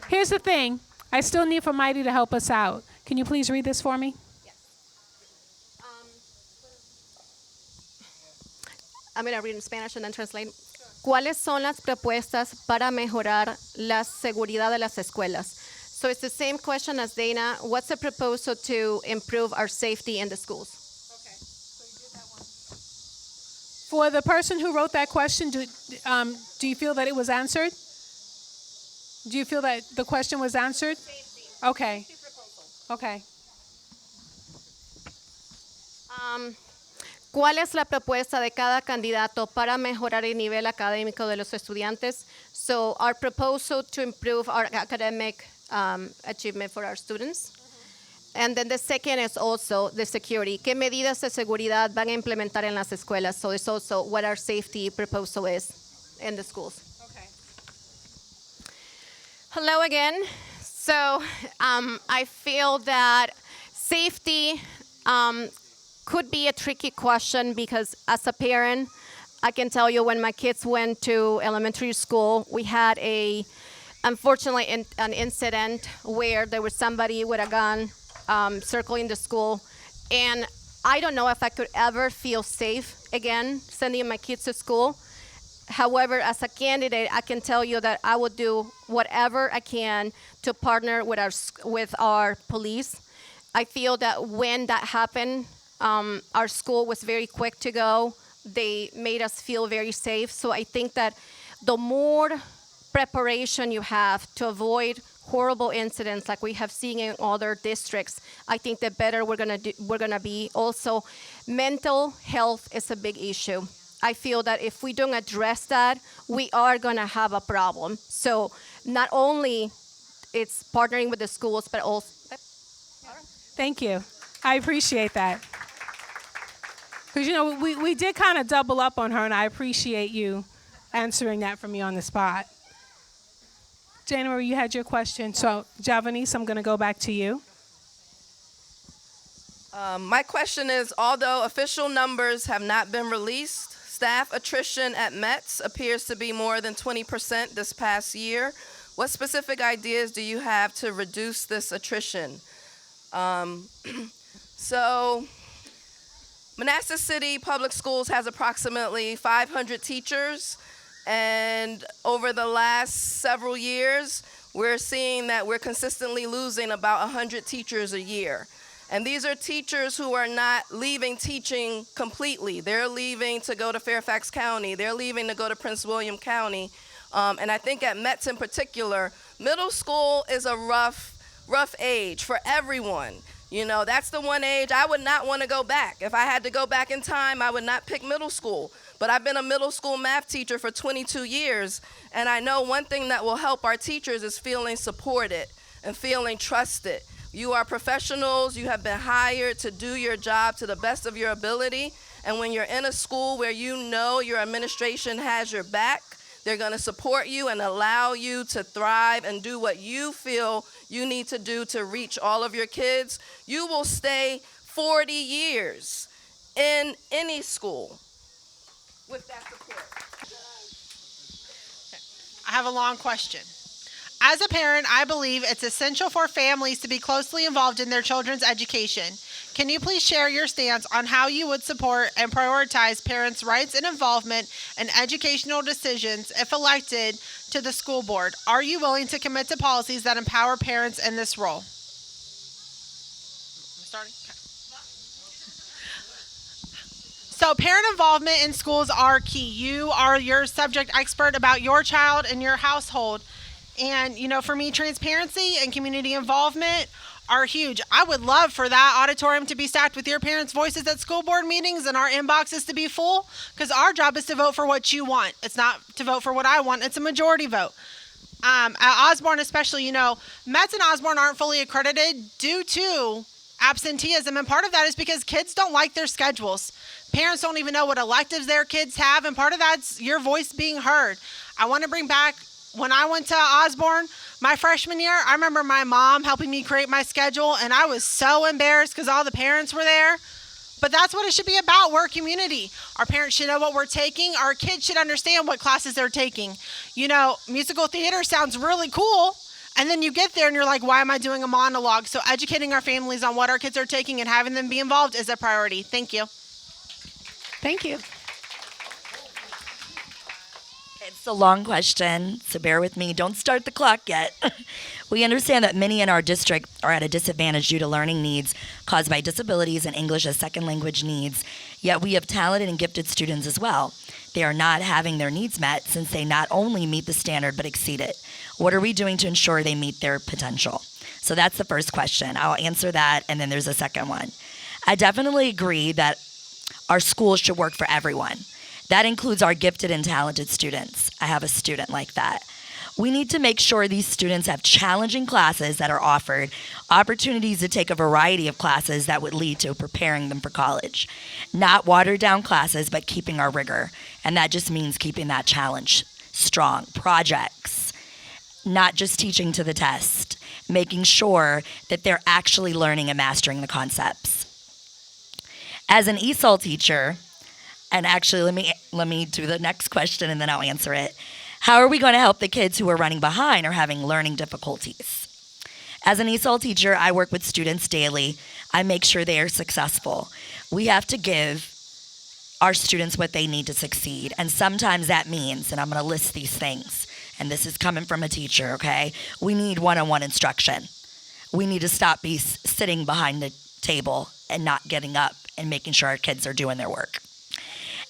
here's the thing. I still need for Mighty to help us out. Can you please read this for me? I'm going to read in Spanish and then translate. ¿Cuáles son las propuestas para mejorar la seguridad de las escuelas? So it's the same question as Dana. What's the proposal to improve our safety in the schools? Okay. So you did that one. For the person who wrote that question, do you feel that it was answered? Do you feel that the question was answered? Safety. Okay. Safety proposal. Okay. ¿Cuál es la propuesta de cada candidato para mejorar el nivel académico de los estudiantes? So our proposal to improve our academic achievement for our students. And then the second is also the security. ¿Qué medidas de seguridad van a implementar en las escuelas? So it's also what our safety proposal is in the schools. Okay. Hello again. So I feel that safety could be a tricky question because as a parent, I can tell you when my kids went to elementary school, we had unfortunately an incident where there was somebody with a gun circling the school. And I don't know if I could ever feel safe again sending my kids to school. However, as a candidate, I can tell you that I would do whatever I can to partner with our police. I feel that when that happened, our school was very quick to go. They made us feel very safe. So I think that the more preparation you have to avoid horrible incidents like we have seen in other districts, I think the better we're gonna be. Also, mental health is a big issue. I feel that if we don't address that, we are gonna have a problem. So not only it's partnering with the schools, but also. Thank you. I appreciate that. Because, we did kind of double up on her, and I appreciate you answering that for me on the spot. January, you had your question. So, Javanice, I'm going to go back to you. My question is, although official numbers have not been released, staff attrition at METS appears to be more than 20% this past year. What specific ideas do you have to reduce this attrition? So Manassas City Public Schools has approximately 500 teachers, and over the last several years, we're seeing that we're consistently losing about 100 teachers a year. And these are teachers who are not leaving teaching completely. They're leaving to go to Fairfax County. They're leaving to go to Prince William County. And I think at METS in particular, middle school is a rough age for everyone. That's the one age I would not want to go back. If I had to go back in time, I would not pick middle school. But I've been a middle school math teacher for 22 years, and I know one thing that will help our teachers is feeling supported and feeling trusted. You are professionals. You have been hired to do your job to the best of your ability. And when you're in a school where you know your administration has your back, they're going to support you and allow you to thrive and do what you feel you need to do to reach all of your kids. You will stay 40 years in any school with that support. I have a long question. As a parent, I believe it's essential for families to be closely involved in their children's education. Can you please share your stance on how you would support and prioritize parents' rights and involvement in educational decisions if elected to the school board? Are you willing to commit to policies that empower parents in this role? Starting? Okay. So parent involvement in schools are key. You are your subject expert about your child and your household. And, for me, transparency and community involvement are huge. I would love for that auditorium to be stacked with your parents' voices at school board meetings and our inboxes to be full, because our job is to vote for what you want. It's not to vote for what I want. It's a majority vote. At Osborne especially, METS and Osborne aren't fully accredited due to absenteeism, and part of that is because kids don't like their schedules. Parents don't even know what electives their kids have, and part of that's your voice being heard. I want to bring back, when I went to Osborne my freshman year, I remember my mom helping me create my schedule, and I was so embarrassed because all the parents were there. But that's what it should be about. We're a community. Our parents should know what we're taking. Our kids should understand what classes they're taking. Musical theater sounds really cool, and then you get there and you're like, why am I doing a monologue? So educating our families on what our kids are taking and having them be involved is a priority. Thank you. Thank you. It's a long question, so bear with me. Don't start the clock yet. We understand that many in our district are at a disadvantage due to learning needs caused by disabilities and English as second language needs, yet we have talented and gifted students as well. They are not having their needs met since they not only meet the standard but exceed it. What are we doing to ensure they meet their potential? So that's the first question. I'll answer that, and then there's a second one. I definitely agree that our schools should work for everyone. That includes our gifted and talented students. I have a student like that. We need to make sure these students have challenging classes that are offered, opportunities to take a variety of classes that would lead to preparing them for college. Not watered down classes, but keeping our rigor. And that just means keeping that challenge strong. Projects, not just teaching to the test, making sure that they're actually learning and mastering the concepts. As an ESOL teacher, and actually, let me do the next question and then I'll answer it. How are we going to help the kids who are running behind or having learning difficulties? As an ESOL teacher, I work with students daily. I make sure they are successful. We have to give our students what they need to succeed. And sometimes that means, and I'm going to list these things, and this is coming from a teacher, okay? We need one-on-one instruction. We need to stop sitting behind the table and not getting up and making sure our kids are doing their work.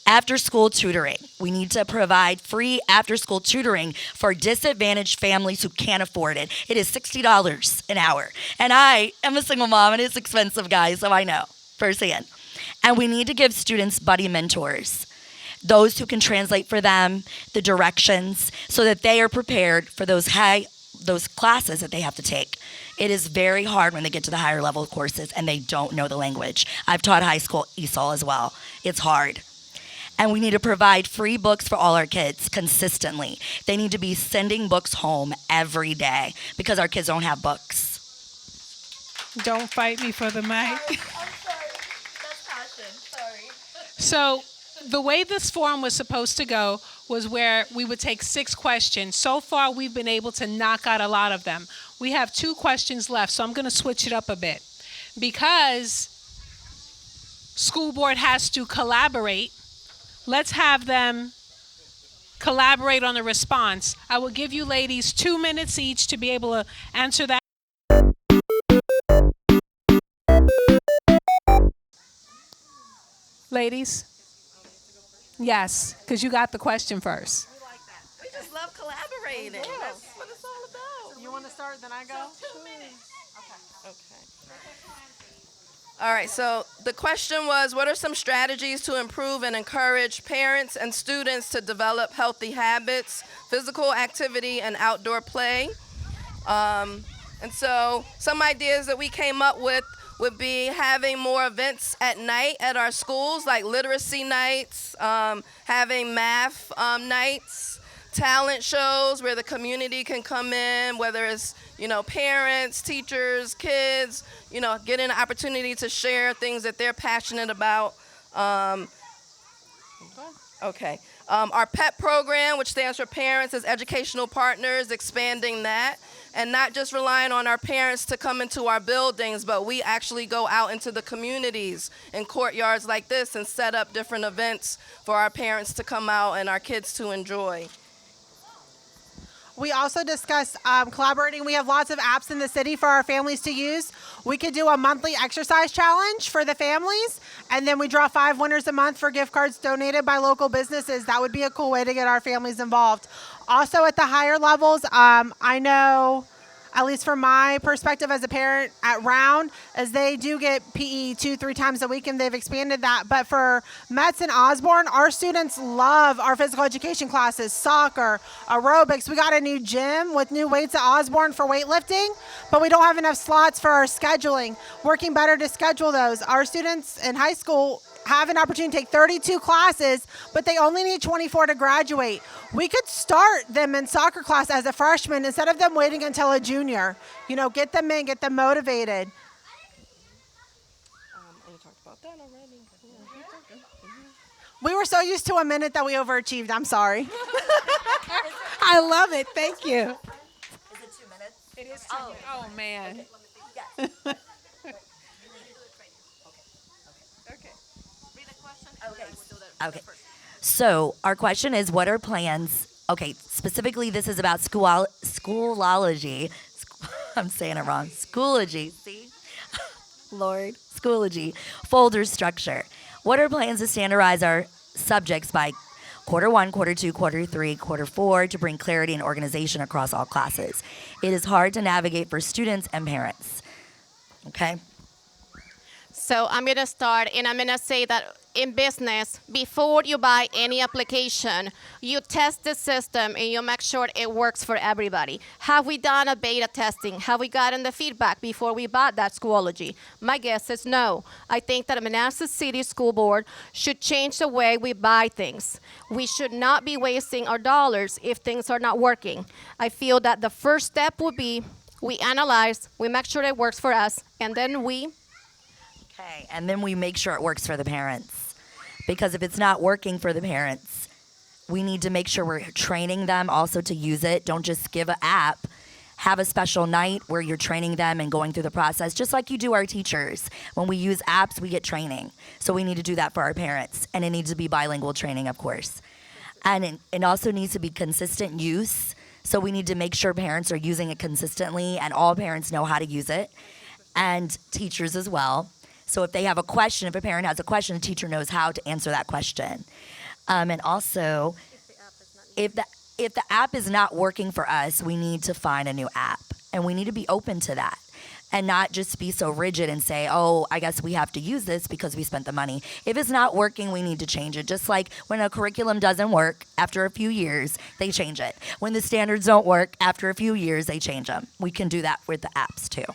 After-school tutoring. We need to provide free after-school tutoring for disadvantaged families who can't afford it. It is $60 an hour. And I am a single mom, and it's expensive, guys, so I know firsthand. And we need to give students buddy mentors, those who can translate for them the directions so that they are prepared for those classes that they have to take. It is very hard when they get to the higher level courses and they don't know the language. I've taught high school ESOL as well. It's hard. And we need to provide free books for all our kids consistently. They need to be sending books home every day because our kids don't have books. Don't fight me for the mic. I'm sorry. That's passion. Sorry. So the way this forum was supposed to go was where we would take 6 questions. So far, we've been able to knock out a lot of them. We have 2 questions left, so I'm going to switch it up a bit. Because school board has to collaborate, let's have them collaborate on the response. I will give you ladies 2 minutes each to be able to answer that. Ladies? Yes, because you got the question first. We like that. We just love collaborating. That's what it's all about. You want to start, then I go? 2 minutes. Okay. All right, so the question was, what are some strategies to improve and encourage parents and students to develop healthy habits, physical activity, and outdoor play? And so some ideas that we came up with would be having more events at night at our schools, like literacy nights, having math nights, talent shows where the community can come in, whether it's, parents, teachers, kids, getting an opportunity to share things that they're passionate about. Our PEP program, which stands for Parents as Educational Partners, expanding that. And not just relying on our parents to come into our buildings, but we actually go out into the communities in courtyards like this and set up different events for our parents to come out and our kids to enjoy. We also discussed collaborating. We have lots of apps in the city for our families to use. We could do a monthly exercise challenge for the families, and then we draw 5 winners a month for gift cards donated by local businesses. That would be a cool way to get our families involved. Also at the higher levels, I know, at least from my perspective as a parent at Round, as they do get PE 2-3 times a week, and they've expanded that. But for Metz and Osborne, our students love our physical education classes, soccer, aerobics. We got a new gym with new weights at Osborne for weightlifting, but we don't have enough slots for our scheduling. Working better to schedule those. Our students in high school have an opportunity to take 32 classes, but they only need 24 to graduate. We could start them in soccer class as a freshman instead of them waiting until a junior. Get them in, get them motivated. You talked about that already. We were so used to a minute that we overachieved. I'm sorry. I love it. Thank you. Is it 2 minutes? It is 2 minutes. Oh, man. Yes. Okay. So our question is, what are plans? Okay, specifically, this is about schoolology. I'm saying it wrong. Schoology. See? Lord. Schoology. Folder structure. What are plans to standardize our subjects by quarter 1, quarter 2, quarter 3, quarter 4 to bring clarity and organization across all classes? It is hard to navigate for students and parents. Okay? So I'm going to start, and I'm going to say that in business, before you buy any application, you test the system and you make sure it works for everybody. Have we done a beta testing? Have we gotten the feedback before we bought that Schoology? My guess is no. I think that a Manassas City School Board should change the way we buy things. We should not be wasting our dollars if things are not working. I feel that the first step would be we analyze, we make sure it works for us, and then we and then we make sure it works for the parents. Because if it's not working for the parents, we need to make sure we're training them also to use it. Don't just give an app. Have a special night where you're training them and going through the process, just like you do our teachers. When we use apps, we get training. So we need to do that for our parents. And it needs to be bilingual training, of course. And it also needs to be consistent use. So we need to make sure parents are using it consistently and all parents know how to use it. And teachers as well. So if they have a question, if a parent has a question, a teacher knows how to answer that question. And also, if the app is not working for us, we need to find a new app. And we need to be open to that and not just be so rigid and say, oh, I guess we have to use this because we spent the money. If it's not working, we need to change it. Just like when a curriculum doesn't work, after a few years, they change it. When the standards don't work, after a few years, they change them. We can do that with the apps too.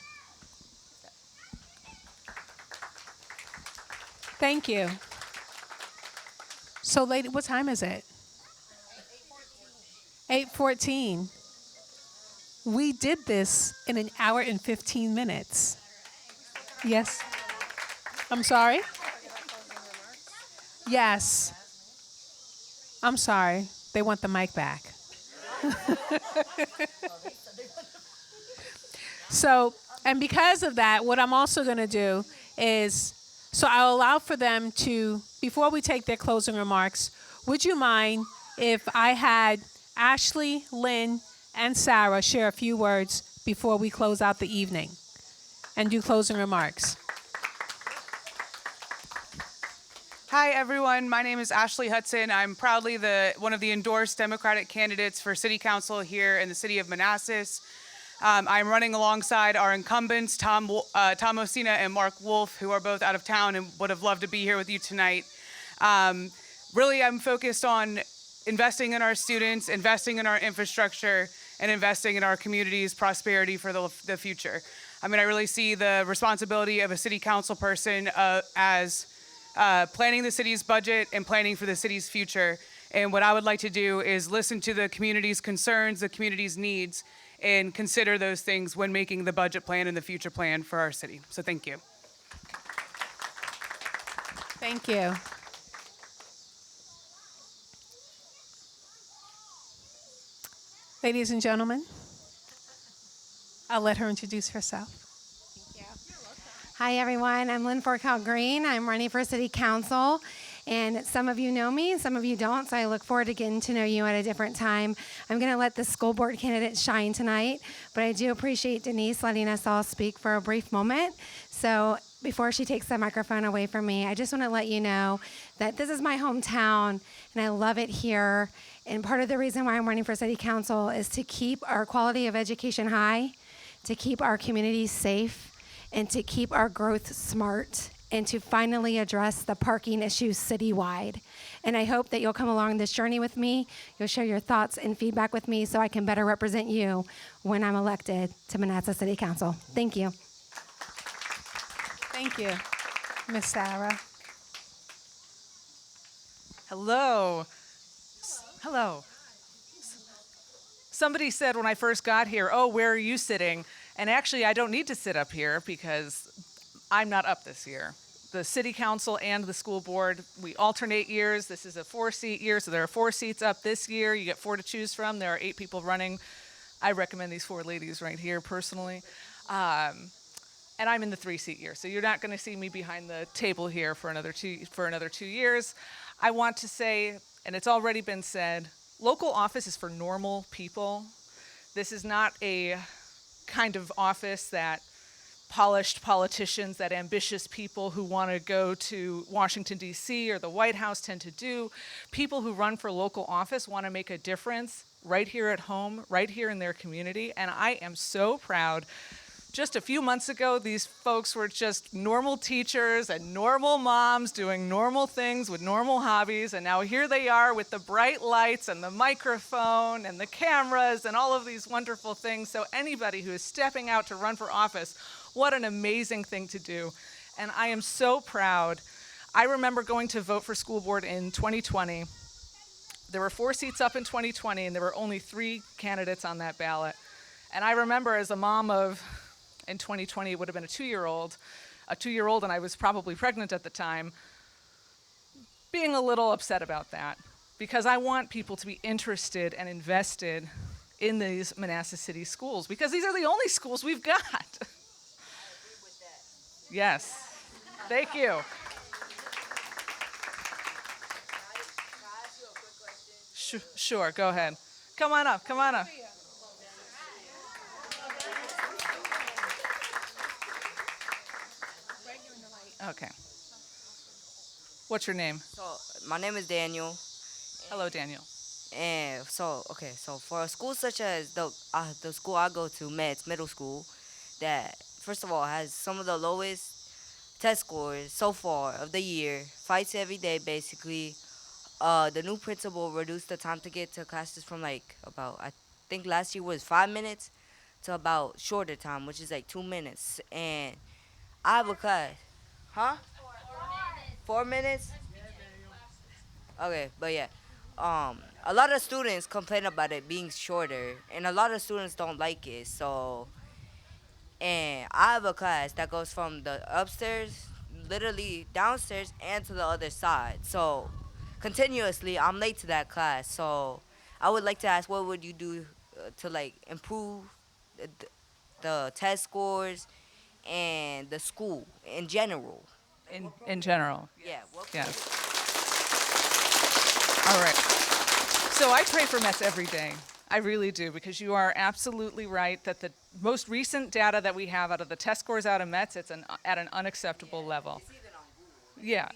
Thank you. So, lady, what time is it? 8:14. We did this in an hour and 15 minutes. Yes. I'm sorry? Yes. I'm sorry. They want the mic back. So, and because of that, what I'm also going to do is, so I'll allow for them to, before we take their closing remarks, would you mind if I had Ashley, Lynn, and Sarah share a few words before we close out the evening and do closing remarks? Hi, everyone. My name is Ashley Hudson. I'm proudly one of the endorsed Democratic candidates for City Council here in the city of Manassas. I'm running alongside our incumbents, Tom Mosina and Mark Wolf, who are both out of town and would have loved to be here with you tonight. Really, I'm focused on investing in our students, investing in our infrastructure, and investing in our community's prosperity for the future. I mean, I really see the responsibility of a city council person as planning the city's budget and planning for the city's future. And what I would like to do is listen to the community's concerns, the community's needs, and consider those things when making the budget plan and the future plan for our city. So thank you. Thank you. Ladies and gentlemen, I'll let her introduce herself. Hi, everyone. I'm Lynn Forkout Green. I'm running for City Council. And some of you know me, some of you don't, so I look forward to getting to know you at a different time. I'm going to let the school board candidates shine tonight, but I do appreciate Denise letting us all speak for a brief moment. So before she takes the microphone away from me, I just want to let you know that this is my hometown, and I love it here. And part of the reason why I'm running for City Council is to keep our quality of education high, to keep our communities safe, and to keep our growth smart, and to finally address the parking issues citywide. And I hope that you'll come along this journey with me. You'll share your thoughts and feedback with me so I can better represent you when I'm elected to Manassas City Council. Thank you. Thank you, Miss Sarah. Hello. Hello. Somebody said when I first got here, oh, where are you sitting? And actually, I don't need to sit up here because I'm not up this year. The city council and the school board, we alternate years. This is a 4-seat year, so there are 4 seats up this year. You get 4 to choose from. There are 8 people running. I recommend these 4 ladies right here personally. And I'm in the 3-seat year, so you're not going to see me behind the table here for another 2 years. I want to say, and it's already been said, local office is for normal people. This is not a kind of office that polished politicians, that ambitious people who want to go to Washington, D.C. or the White House tend to do. People who run for local office want to make a difference right here at home, right here in their community, and I am so proud. Just a few months ago, these folks were just normal teachers and normal moms doing normal things with normal hobbies, and now here they are with the bright lights and the microphone and the cameras and all of these wonderful things. So anybody who is stepping out to run for office, what an amazing thing to do. And I am so proud. I remember going to vote for school board in 2020. There were 4 seats up in 2020, and there were only 3 candidates on that ballot. And I remember as a mom of, in 2020, it would have been a 2-year-old, and I was probably pregnant at the time, being a little upset about that, because I want people to be interested and invested in these Manassas City schools, because these are the only schools we've got. I agree with that. Yes. Thank you. Can I ask you a quick question? Sure, go ahead. Come on up. Okay. What's your name? So my name is Daniel, Hello, Daniel. and so for a school such as the school I go to, Mets Middle School, that first of all has some of the lowest test scores so far of the year, fights every day basically. The new principal reduced the time to get to classes from like about I think last year was 5 minutes to about shorter time, which is like 2 minutes. And I have a class, huh? 4 minutes. Okay, but yeah, a lot of students complain about it being shorter, and a lot of students don't like it. So, and I have a class that goes from the upstairs, literally downstairs, and to the other side. So, continuously, I'm late to that class. So, I would like to ask, what would you do to like improve the, the test scores and the school in general? In general. Yeah. What Yes. All right. So I pray for Mets every day. I really do, because you are absolutely right that the most recent data that we have out of the test scores out of Mets, it's at an unacceptable level. Yeah.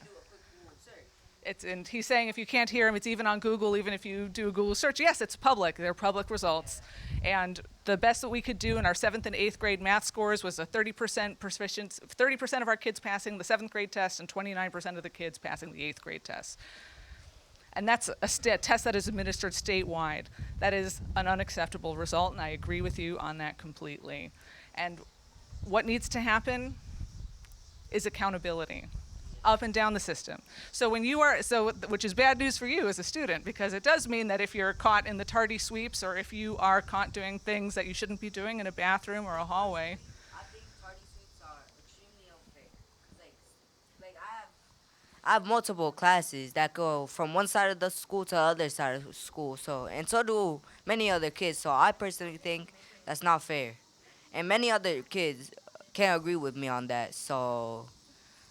And he's saying if you can't hear him, it's even on Google, even if you do a Google search. Yes, it's public. They're public results. And the best that we could do in our 7th and 8th grade math scores was a 30% proficiency, 30% of our kids passing the 7th grade test and 29% of the kids passing the 8th grade test. And that's a test that is administered statewide. That is an unacceptable result, and I agree with you on that completely. And what needs to happen is accountability up and down the system. So when you are, which is bad news for you as a student, because it does mean that if you're caught in the tardy sweeps, or if you are caught doing things that you shouldn't be doing in a bathroom or a hallway. I think tardy sweeps are extremely unfair. 'Cause like I have multiple classes that go from one side of the school to the other side of the school. So and so do many other kids. So I personally think that's not fair, and many other kids can't agree with me on that. So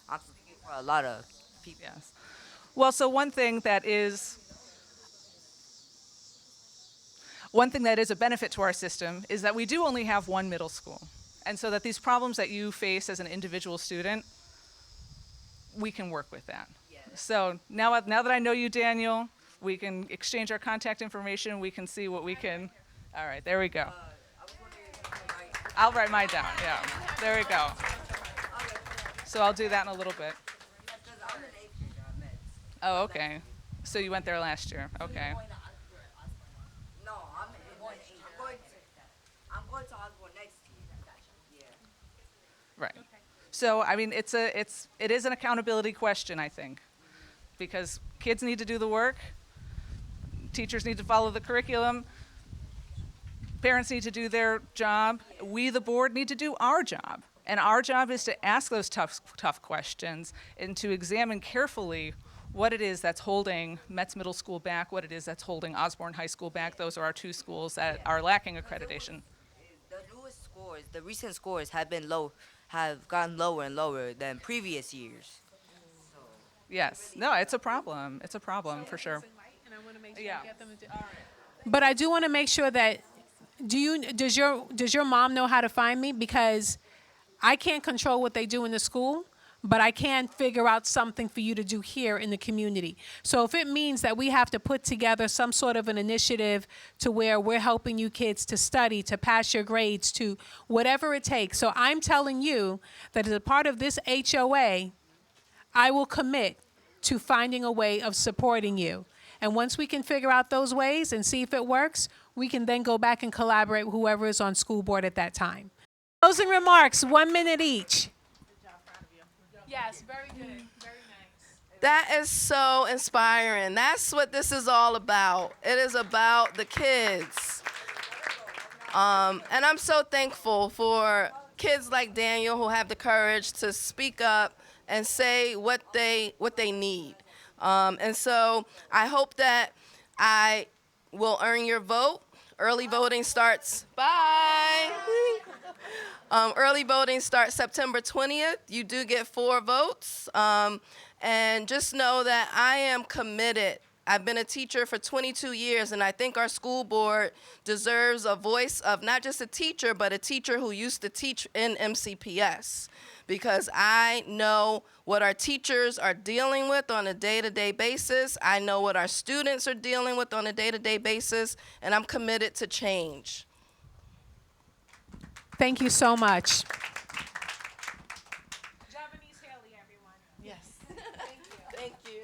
I'm speaking for a lot of people. Yes. Well, so one thing that is a benefit to our system is that we do only have one middle school. And so that these problems that you face as an individual student, we can work with that. Yeah. So now that I know you, Daniel, we can exchange our contact information. We can see what we can. All right, there we go. I'll write mine down. Yeah, there we go. So I'll do that in a little bit. Oh, okay. So you went there last year. Okay. No, I'm going to Osborne next year. Yeah. Right. So I mean, it is an accountability question, I think, because kids need to do the work, teachers need to follow the curriculum, parents need to do their job. We, the board, need to do our job, and our job is to ask those tough questions and to examine carefully what it is that's holding Metz Middle School back, what it is that's holding Osborne High School back. Those are our two schools that are lacking accreditation. The newest scores, the recent scores have gotten lower and lower than previous years. So. Yes. No, it's a problem. It's a problem for sure. Yeah. But I do want to make sure that does your mom know how to find me? Because I can't control what they do in the school, but I can figure out something for you to do here in the community. So if it means that we have to put together some sort of an initiative to where we're helping you kids to study, to pass your grades, to whatever it takes. So I'm telling you that as a part of this HOA, I will commit to finding a way of supporting you. And once we can figure out those ways and see if it works, we can then go back and collaborate with whoever is on school board at that time. Closing remarks, 1 minute each. Yes, very good. Very nice. That is so inspiring. That's what this is all about. It is about the kids. And I'm so thankful for kids like Daniel who have the courage to speak up and say what they need. And so I hope that I will earn your vote. Early voting starts. Bye. Early voting starts September 20th. You do get 4 votes. And just know that I am committed I've been a teacher for 22 years, and I think our school board deserves a voice of not just a teacher, but a teacher who used to teach in MCPS. Because I know what our teachers are dealing with on a day-to-day basis. I know what our students are dealing with on a day-to-day basis, and I'm committed to change. Thank you so much. Thank you.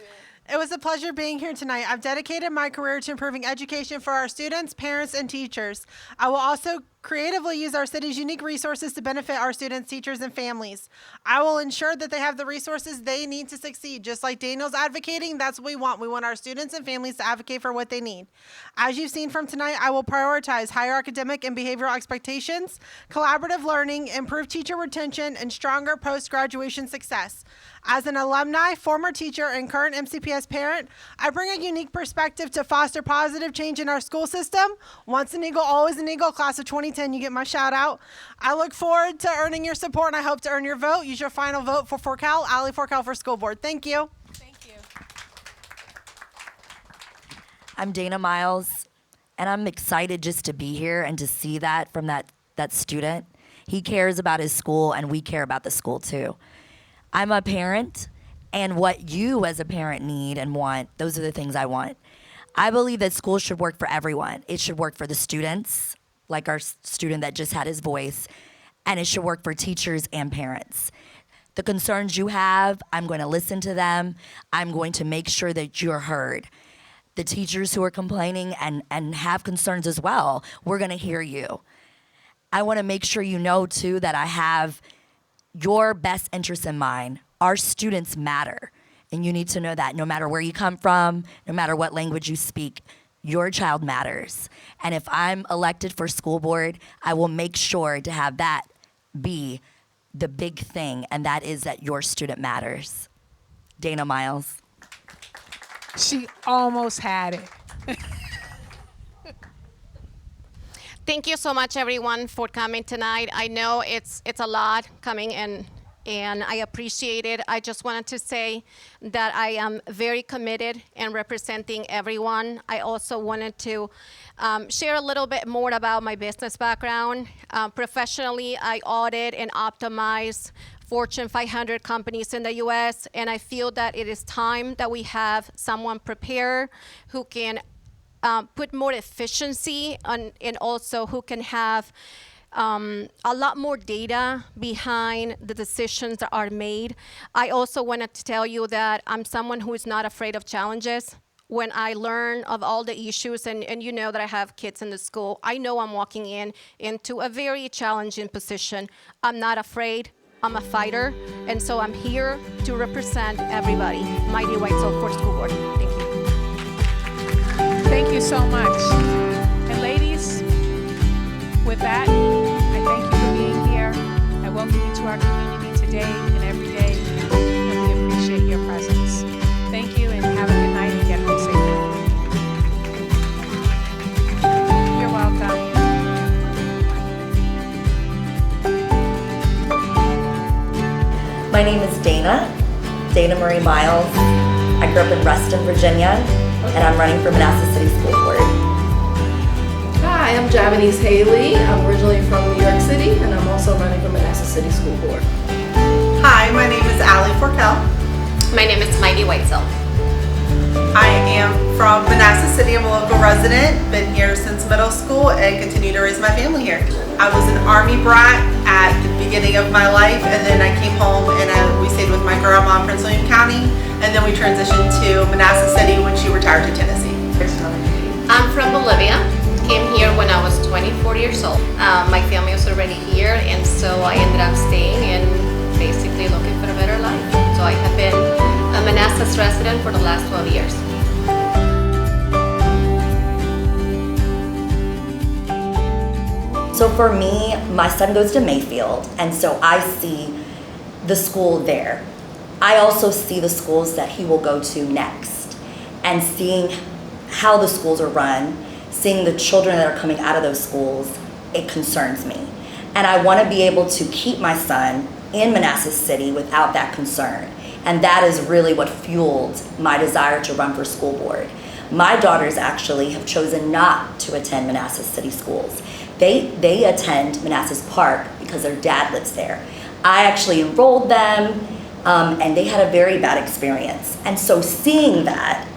It was a pleasure being here tonight. I've dedicated my career to improving education for our students, parents, and teachers. I will also creatively use our city's unique resources to benefit our students, teachers, and families. I will ensure that they have the resources they need to succeed. Just like Daniel's advocating, that's what we want. We want our students and families to advocate for what they need. As you've seen from tonight, I will prioritize higher academic and behavioral expectations, collaborative learning, improved teacher retention, and stronger post-graduation success. As an alumni, former teacher, and current MCPS parent, I bring a unique perspective to foster positive change in our school system. Once an Eagle, always an Eagle, class of 2010, you get my shout out. I look forward to earning your support, and I hope to earn your vote. Use your final vote for Forcal, Allie Forcal for school board. Thank you. Thank you. I'm Dana Miles, and I'm excited just to be here and to see that from that student. He cares about his school, and we care about the school too. I'm a parent, and what you as a parent need and want, those are the things I want. I believe that school should work for everyone. It should work for the students, like our student that just had his voice, and it should work for teachers and parents. The concerns you have, I'm going to listen to them. I'm going to make sure that you're heard. The teachers who are complaining and have concerns as well, we're going to hear you. I want to make sure you know, too, that I have your best interests in mind. Our students matter, and you need to know that no matter where you come from, no matter what language you speak, your child matters. And if I'm elected for school board, I will make sure to have that be the big thing, and that is that your student matters. Dana Miles. She almost had it. Thank you so much, everyone, for coming tonight. I know it's a lot coming in, and I appreciate it. I just wanted to say that I am very committed in representing everyone. I also wanted to share a little bit more about my business background. Professionally, I audit and optimize Fortune 500 companies in the U.S., and I feel that it is time that we have someone prepared who can put more efficiency on, and also who can have a lot more data behind the decisions that are made. I also wanted to tell you that I'm someone who is not afraid of challenges. When I learn of all the issues, and you know that I have kids in the school, I know I'm walking into a very challenging position. I'm not afraid. I'm a fighter, and so I'm here to represent everybody. Mighty White Soul for School Board. Thank you. Thank you so much. And ladies, with that, I thank you for being here. I welcome you to our community today and every day, and we appreciate your presence. Thank you, and have a good night, and get home safely. You're welcome. My name is Dana Marie Miles. I grew up in Reston, Virginia, and I'm running for Manassas City School Board. Hi, I'm Javanese Haley. I'm originally from New York City, and I'm also running for Manassas City School Board. Hi, my name is Allie Forkel. My name is Mighty Whitesell. I am from Manassas City. I'm a local resident, been here since middle school, and continue to raise my family here. I was an Army brat at the beginning of my life, and then I came home and we stayed with my grandma in Prince William County, and then we transitioned to Manassas City when she retired to Tennessee. I'm from Bolivia. Came here when I was 24 years old. My family was already here, and so I ended up staying and basically looking for a better life. So I have been a Manassas resident for the last 12 years. So for me, my son goes to Mayfield, and so I see the school there. I also see the schools that he will go to next, and seeing how the schools are run, seeing the children that are coming out of those schools, it concerns me. And I want to be able to keep my son in Manassas City without that concern. And that is really what fueled my desire to run for school board. My daughters actually have chosen not to attend Manassas City Schools. They attend Manassas Park because their dad lives there. I actually enrolled them, and they had a very bad experience. And so seeing that,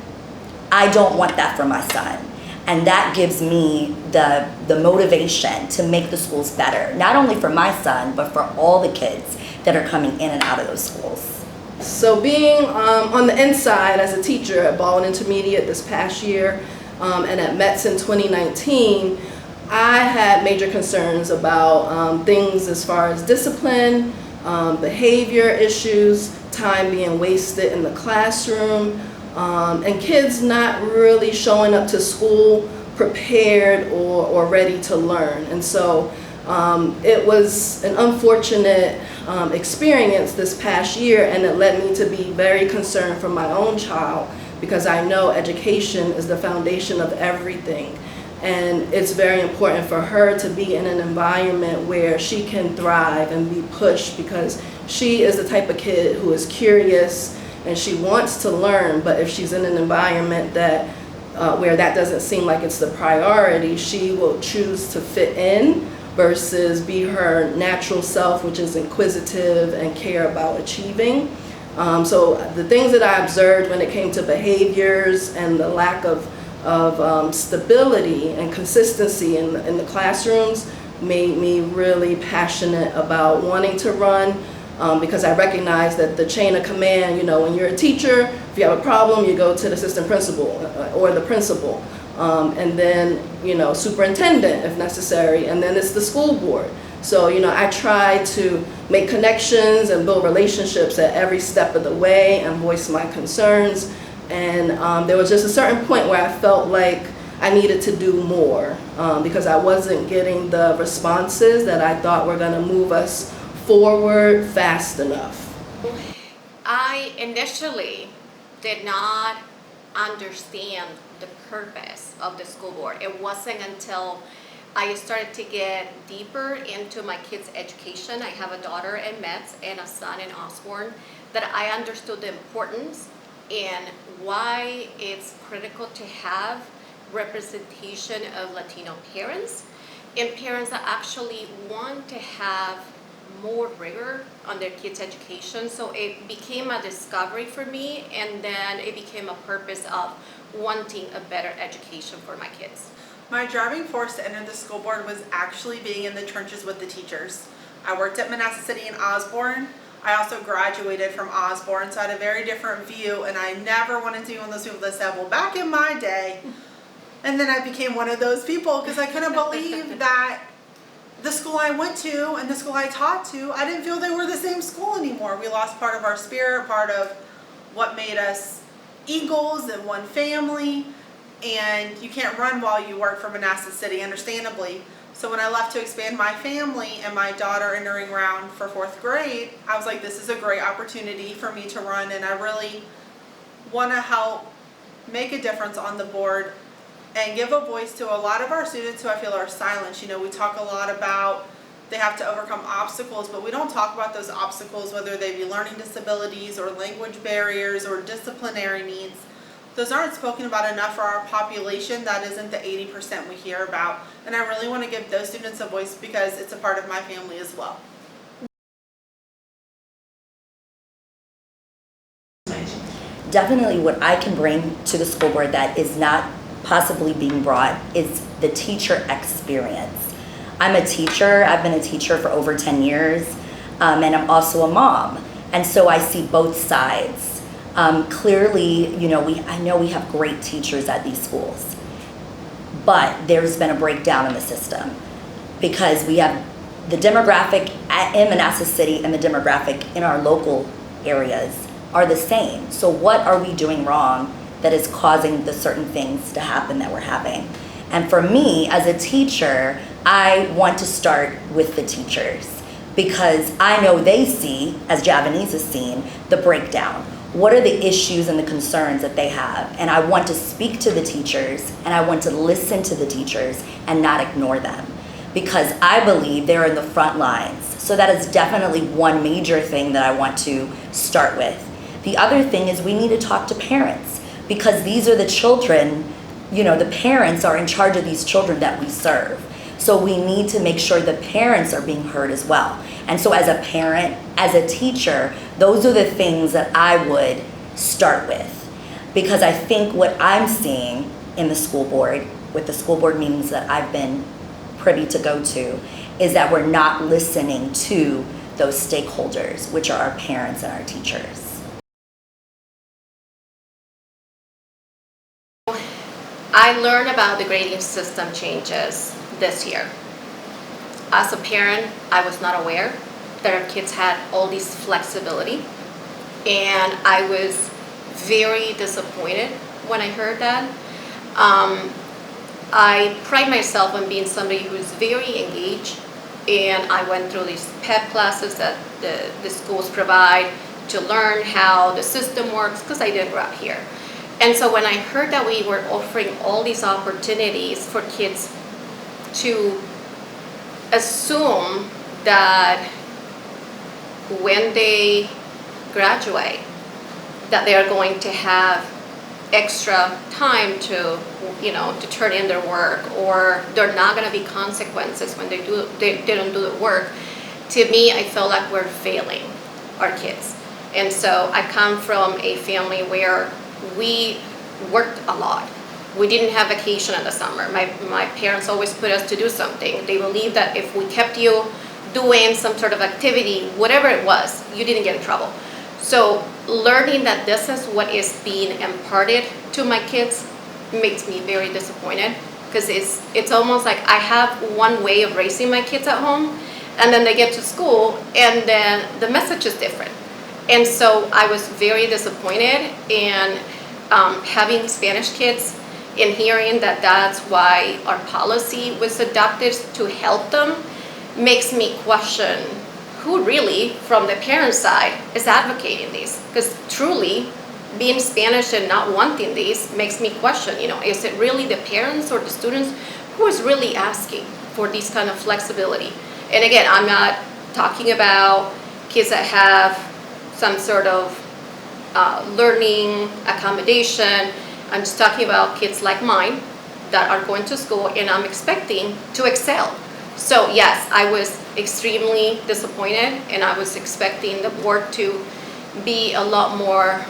I don't want that for my son. And that gives me the motivation to make the schools better, not only for my son, but for all the kids that are coming in and out of those schools. So being on the inside as a teacher at Baldwin Intermediate this past year and at Metz in 2019, I had major concerns about things as far as discipline, behavior issues, time being wasted in the classroom, and kids not really showing up to school prepared or ready to learn. And so it was an unfortunate experience this past year, and it led me to be very concerned for my own child, because I know education is the foundation of everything. And it's very important for her to be in an environment where she can thrive and be pushed, because she is the type of kid who is curious and she wants to learn, but if she's in an environment that where that doesn't seem like it's the priority, she will choose to fit in versus be her natural self, which is inquisitive and care about achieving. So the things that I observed when it came to behaviors and the lack of stability and consistency in the classrooms made me really passionate about wanting to run, because I recognize that the chain of command, you know, when you're a teacher, if you have a problem, you go to the assistant principal or the principal, and then, you know, superintendent if necessary, and then it's the school board. So, you know, I try to make connections and build relationships at every step of the way and voice my concerns. And there was just a certain point where I felt like I needed to do more because I wasn't getting the responses that I thought were going to move us forward fast enough. I initially did not understand the purpose of the school board. It wasn't until I started to get deeper into my kids' education. I have a daughter in Metz and a son in Osborne, that I understood the importance and why it's critical to have representation of Latino parents and parents that actually want to have more rigor on their kids' education. So it became a discovery for me, and then it became a purpose of wanting a better education for my kids. My driving force to enter the school board was actually being in the trenches with the teachers. I worked at Manassas City and Osborne. I also graduated from Osborne, so I had a very different view, and I never wanted to be one of those people that said, well, back in my day. And then I became one of those people because I couldn't believe that the school I went to and the school I taught to, I didn't feel they were the same school anymore. We lost part of our spirit, part of what made us eagles and one family. And you can't run while you work for Manassas City, understandably. So when I left to expand my family and my daughter entering round for 4th grade, I was like, this is a great opportunity for me to run, and I really want to help make a difference on the board and give a voice to a lot of our students who I feel are silenced. You know, we talk a lot about they have to overcome obstacles, but we don't talk about those obstacles, whether they be learning disabilities or language barriers or disciplinary needs. Those aren't spoken about enough for our population. That isn't the 80% we hear about. And I really want to give those students a voice because it's a part of my family as well. Definitely what I can bring to the school board that is not possibly being brought is the teacher experience. I'm a teacher. I've been a teacher for over 10 years, and I'm also a mom. And so I see both sides. Clearly, you know, I know we have great teachers at these schools, but there's been a breakdown in the system because we have the demographic in Manassas City and the demographic in our local areas are the same. So what are we doing wrong that is causing the certain things to happen that we're having? And for me, as a teacher, I want to start with the teachers because I know they see, as Javanese has seen, the breakdown. What are the issues and the concerns that they have? And I want to speak to the teachers and I want to listen to the teachers and not ignore them because I believe they're in the front lines. So that is definitely one major thing that I want to start with. The other thing is we need to talk to parents. because these are the children, the parents are in charge of these children that we serve. So we need to make sure the parents are being heard as well. And so as a parent, as a teacher, those are the things that I would start with. Because I think what I'm seeing in the school board, with the school board meetings that I've been privy to go to, is that we're not listening to those stakeholders, which are our parents and our teachers. I learned about the grading system changes this year. As a parent, I was not aware that our kids had all this flexibility, and I was very disappointed when I heard that. I pride myself on being somebody who's very engaged, and I went through these PEP classes that the schools provide to learn how the system works, because I did grow up here. And so when I heard that we were offering all these opportunities for kids to assume that when they graduate, that they are going to have extra time to turn in their work, or there are not going to be consequences when they don't do the work. To me, I felt like we're failing our kids. And so I come from a family where we worked a lot. We didn't have vacation in the summer. My parents always put us to do something. They believed that if we kept you doing some sort of activity, whatever it was, you didn't get in trouble. So learning that this is what is being imparted to my kids makes me very disappointed, because it's almost like I have one way of raising my kids at home, and then they get to school and then the message is different. And so I was very disappointed, and having Spanish kids and hearing that that's why our policy was adopted to help them makes me question who really, from the parent side, is advocating these. Because truly, being Spanish and not wanting these makes me question, is it really the parents or the students who is really asking for this kind of flexibility? And again, I'm not talking about kids that have some sort of learning accommodation. I'm just talking about kids like mine that are going to school, and I'm expecting to excel. So yes, I was extremely disappointed, and I was expecting the board to be a lot more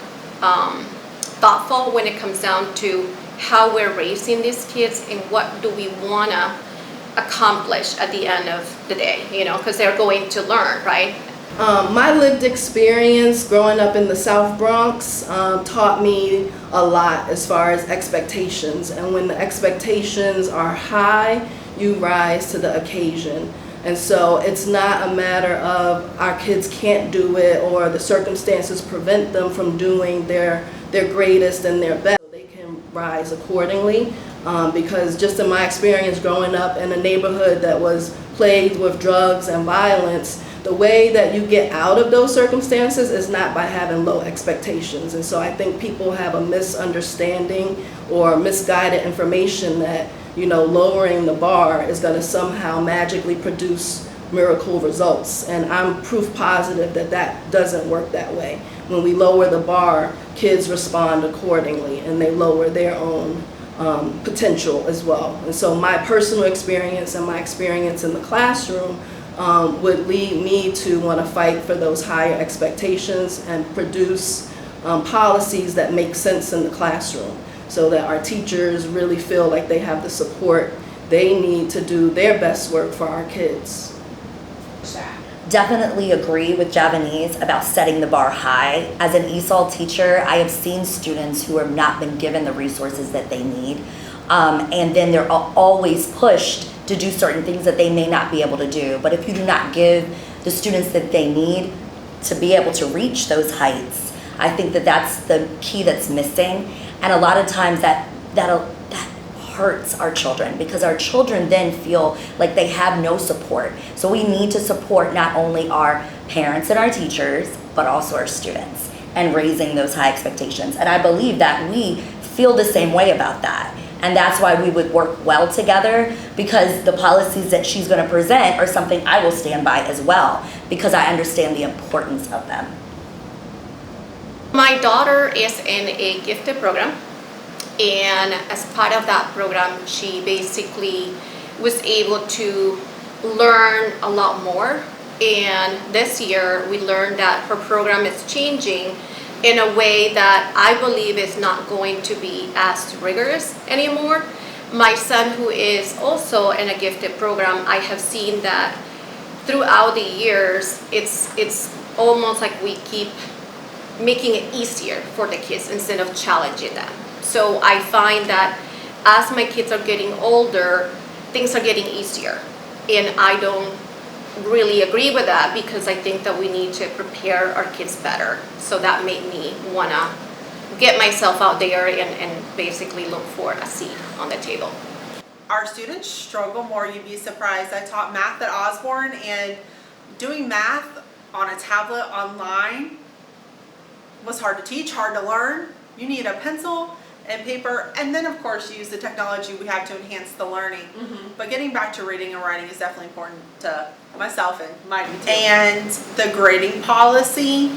thoughtful when it comes down to how we're raising these kids and what do we want to accomplish at the end of the day, because they're going to learn, right? My lived experience growing up in the South Bronx taught me a lot as far as expectations. And when the expectations are high, you rise to the occasion. And so it's not a matter of our kids can't do it or the circumstances prevent them from doing their greatest and their best. They can rise accordingly, because just in my experience growing up in a neighborhood that was plagued with drugs and violence, the way that you get out of those circumstances is not by having low expectations. And so I think people have a misunderstanding or misguided information that, lowering the bar is going to somehow magically produce miracle results. And I'm proof positive that that doesn't work that way. When we lower the bar, kids respond accordingly and they lower their own potential as well. And so my personal experience and my experience in the classroom would lead me to want to fight for those higher expectations and produce policies that make sense in the classroom, so that our teachers really feel like they have the support they need to do their best work for our kids. Definitely agree with Javanese about setting the bar high. As an ESOL teacher, I have seen students who have not been given the resources that they need, and then they're always pushed to do certain things that they may not be able to do. But if you do not give the students that they need to be able to reach those heights, I think that that's the key that's missing. And a lot of times that hurts our children, because our children then feel like they have no support. So we need to support not only our parents and our teachers, but also our students, and raising those high expectations. And I believe that we feel the same way about that. And that's why we would work well together, because the policies that she's going to present are something I will stand by as well, because I understand the importance of them. My daughter is in a gifted program, and as part of that program, she basically was able to learn a lot more. And this year, we learned that her program is changing in a way that I believe is not going to be as rigorous anymore. My son, who is also in a gifted program, I have seen that throughout the years, it's almost like we keep making it easier for the kids instead of challenging them. So I find that as my kids are getting older, things are getting easier. And I don't really agree with that because I think that we need to prepare our kids better. So that made me want to get myself out there and basically look for a seat on the table. Our students struggle more, you'd be surprised. I taught math at Osborne, and doing math on a tablet online was hard to teach, hard to learn. You need a pencil and paper, and then of course use the technology we have to enhance the learning. But getting back to reading and writing is definitely important to myself and Mighty too. And the grading policy,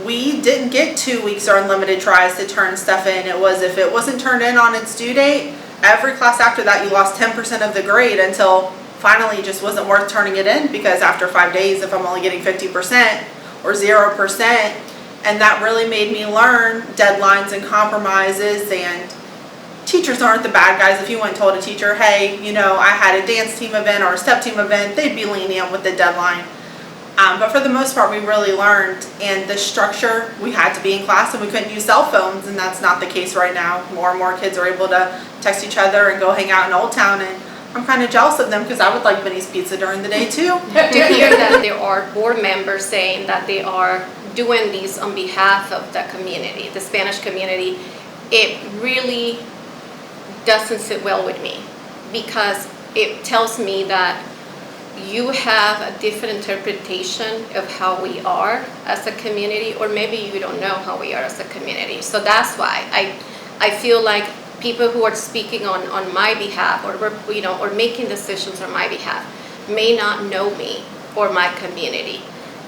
we didn't get 2 weeks or unlimited tries to turn stuff in. It was if it wasn't turned in on its due date, every class after that you lost 10% of the grade until finally it just wasn't worth turning it in, because after 5 days, if I'm only getting 50% or 0%, and that really made me learn deadlines and compromises. And teachers aren't the bad guys. If you went and told a teacher, hey, you know, I had a dance team event or a step team event, they'd be lenient with the deadline. But for the most part, we really learned, and the structure, we had to be in class and we couldn't use cell phones, and that's not the case right now. More and more kids are able to text each other and go hang out in Old Town, and I'm kind of jealous of them because I would like Benny's Pizza during the day too. To hear that there are board members saying that they are doing these on behalf of the community, the Spanish community, it really doesn't sit well with me, because it tells me that you have a different interpretation of how we are as a community, or maybe you don't know how we are as a community. So that's why I feel like people who are speaking on my behalf, or you know, or making decisions on my behalf, may not know me or my community.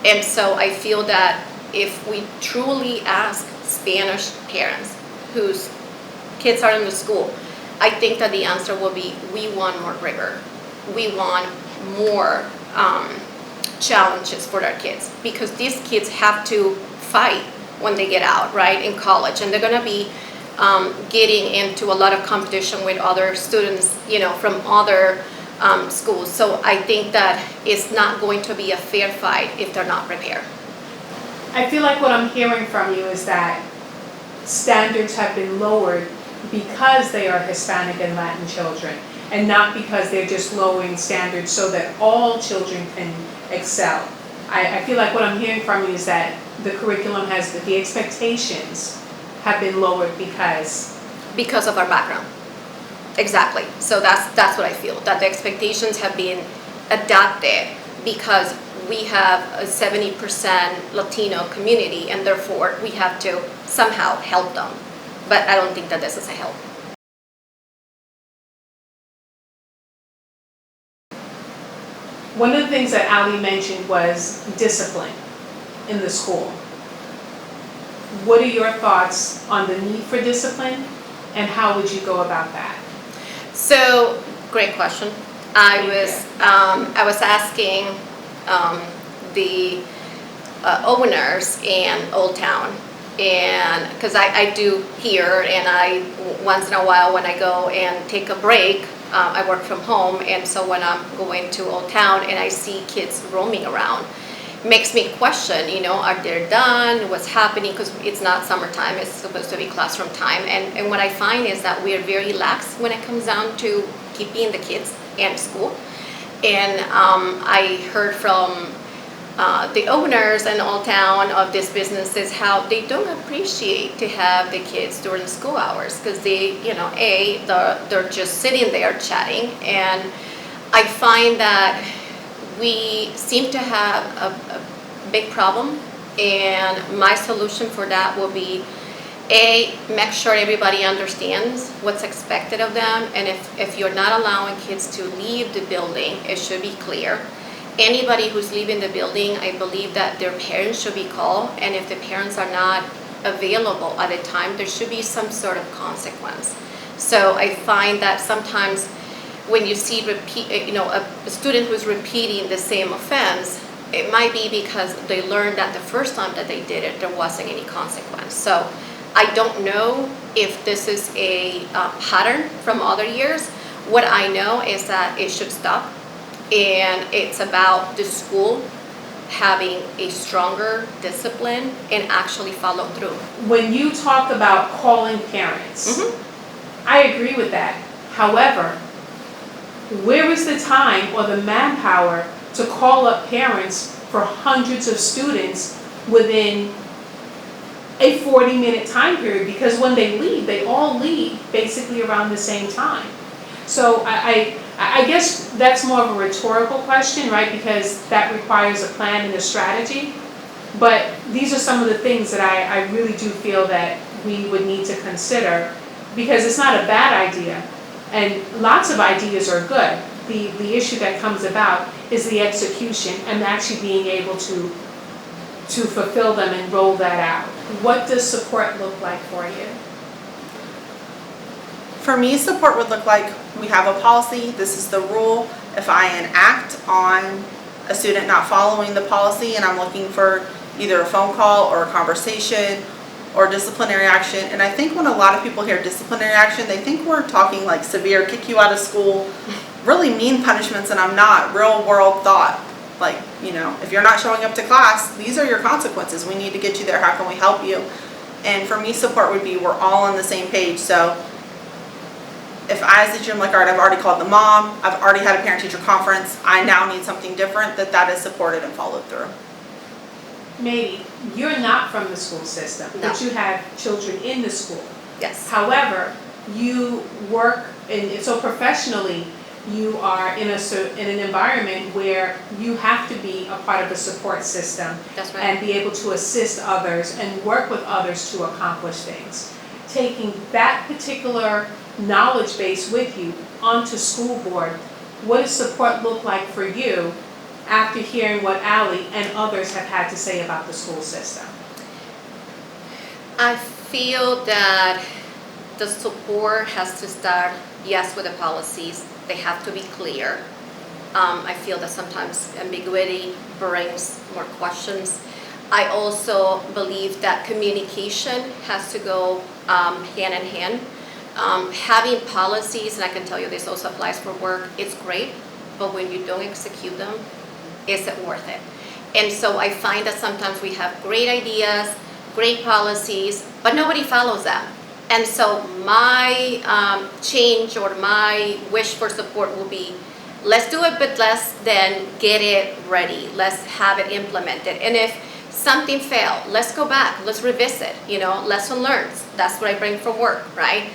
And so I feel that if we truly ask Spanish parents whose kids are in the school, I think that the answer will be, we want more rigor. We want more challenges for our kids, because these kids have to fight when they get out, right, in college, and they're going to be getting into a lot of competition with other students, you know, from other schools. So I think that it's not going to be a fair fight if they're not prepared. I feel like what I'm hearing from you is that standards have been lowered because they are Hispanic and Latin children, and not because they're just lowering standards so that all children can excel. I feel like what I'm hearing from you is that the curriculum has, the expectations have been lowered because of our background. Exactly. So that's what I feel, that the expectations have been adapted because we have a 70% Latino community, and therefore we have to somehow help them. But I don't think that this is a help. One of the things that Ali mentioned was discipline in the school. What are your thoughts on the need for discipline, and how would you go about that? So, great question. I was asking the owners in Old Town, and because I do here, and I once in a while when I go and take a break, I work from home, and so when I'm going to Old Town and I see kids roaming around, makes me question, you know, are they done? What's happening? Because it's not summertime, it's supposed to be classroom time. And what I find is that we are very lax when it comes down to keeping the kids in school. And I heard from the owners in Old Town of these businesses how they don't appreciate to have the kids during school hours, because they, you know, they're just sitting there chatting. And I find that we seem to have a big problem, and my solution for that will be, make sure everybody understands what's expected of them, and if you're not allowing kids to leave the building, it should be clear. anybody who's leaving the building, I believe that their parents should be called, and if the parents are not available at a time, there should be some sort of consequence. So I find that sometimes when you see a student who's repeating the same offense, it might be because they learned that the first time that they did it, there wasn't any consequence. So I don't know if this is a pattern from other years. What I know is that it should stop, and it's about the school having a stronger discipline and actually follow through. When you talk about calling parents, I agree with that. However, where is the time or the manpower to call up parents for hundreds of students within a 40-minute time period? Because when they leave, they all leave basically around the same time. So I guess that's more of a rhetorical question, right? Because that requires a plan and a strategy. But these are some of the things that I really do feel that we would need to consider, because it's not a bad idea. And lots of ideas are good. The issue that comes about is the execution and actually being able to fulfill them and roll that out. What does support look like for you? For me, support would look like we have a policy, this is the rule. If I enact on a student not following the policy and I'm looking for either a phone call or a conversation or disciplinary action, and I think when a lot of people hear disciplinary action, they think we're talking like severe, kick you out of school, really mean punishments, and I'm not. Real world thought, like, if you're not showing up to class, these are your consequences. We need to get you there. How can we help you? And for me, support would be we're all on the same page. So if I, as a gym lifeguard, I've already called the mom, I've already had a parent-teacher conference, I now need something different, that is supported and followed through. Maybe you're not from the school system, but you have children in the school. Yes. However, you work, and so professionally, you are in an environment where you have to be a part of a support system. That's right. And be able to assist others and work with others to accomplish things. Taking that particular knowledge base with you onto school board, what does support look like for you after hearing what Allie and others have had to say about the school system? I feel that the support has to start, yes, with the policies. They have to be clear. I feel that sometimes ambiguity brings more questions. I also believe that communication has to go hand in hand. Having policies, and I can tell you this also applies for work, it's great, but when you don't execute them, is it worth it? And so I find that sometimes we have great ideas, great policies, but nobody follows them. And so my change or my wish for support will be, let's do it, but let's then get it ready. Let's have it implemented. And if something failed, let's go back, let's revisit, lesson learned. That's what I bring from work, right?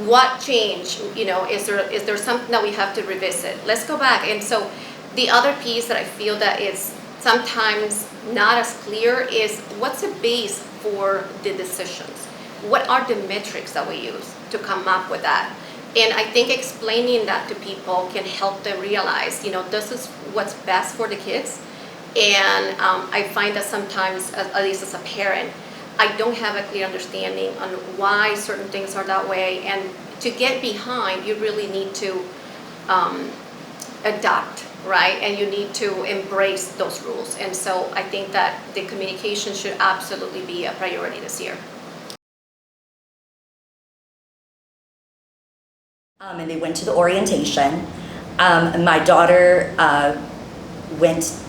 What changed, is there something that we have to revisit? Let's go back. And so the other piece that I feel that is sometimes not as clear is what's the base for the decisions? What are the metrics that we use to come up with that? And I think explaining that to people can help them realize, this is what's best for the kids. And I find that sometimes, at least as a parent, I don't have a clear understanding on why certain things are that way. And to get behind, you really need to adapt, right? And you need to embrace those rules. And so I think that the communication should absolutely be a priority this year. And they went to the orientation. My daughter went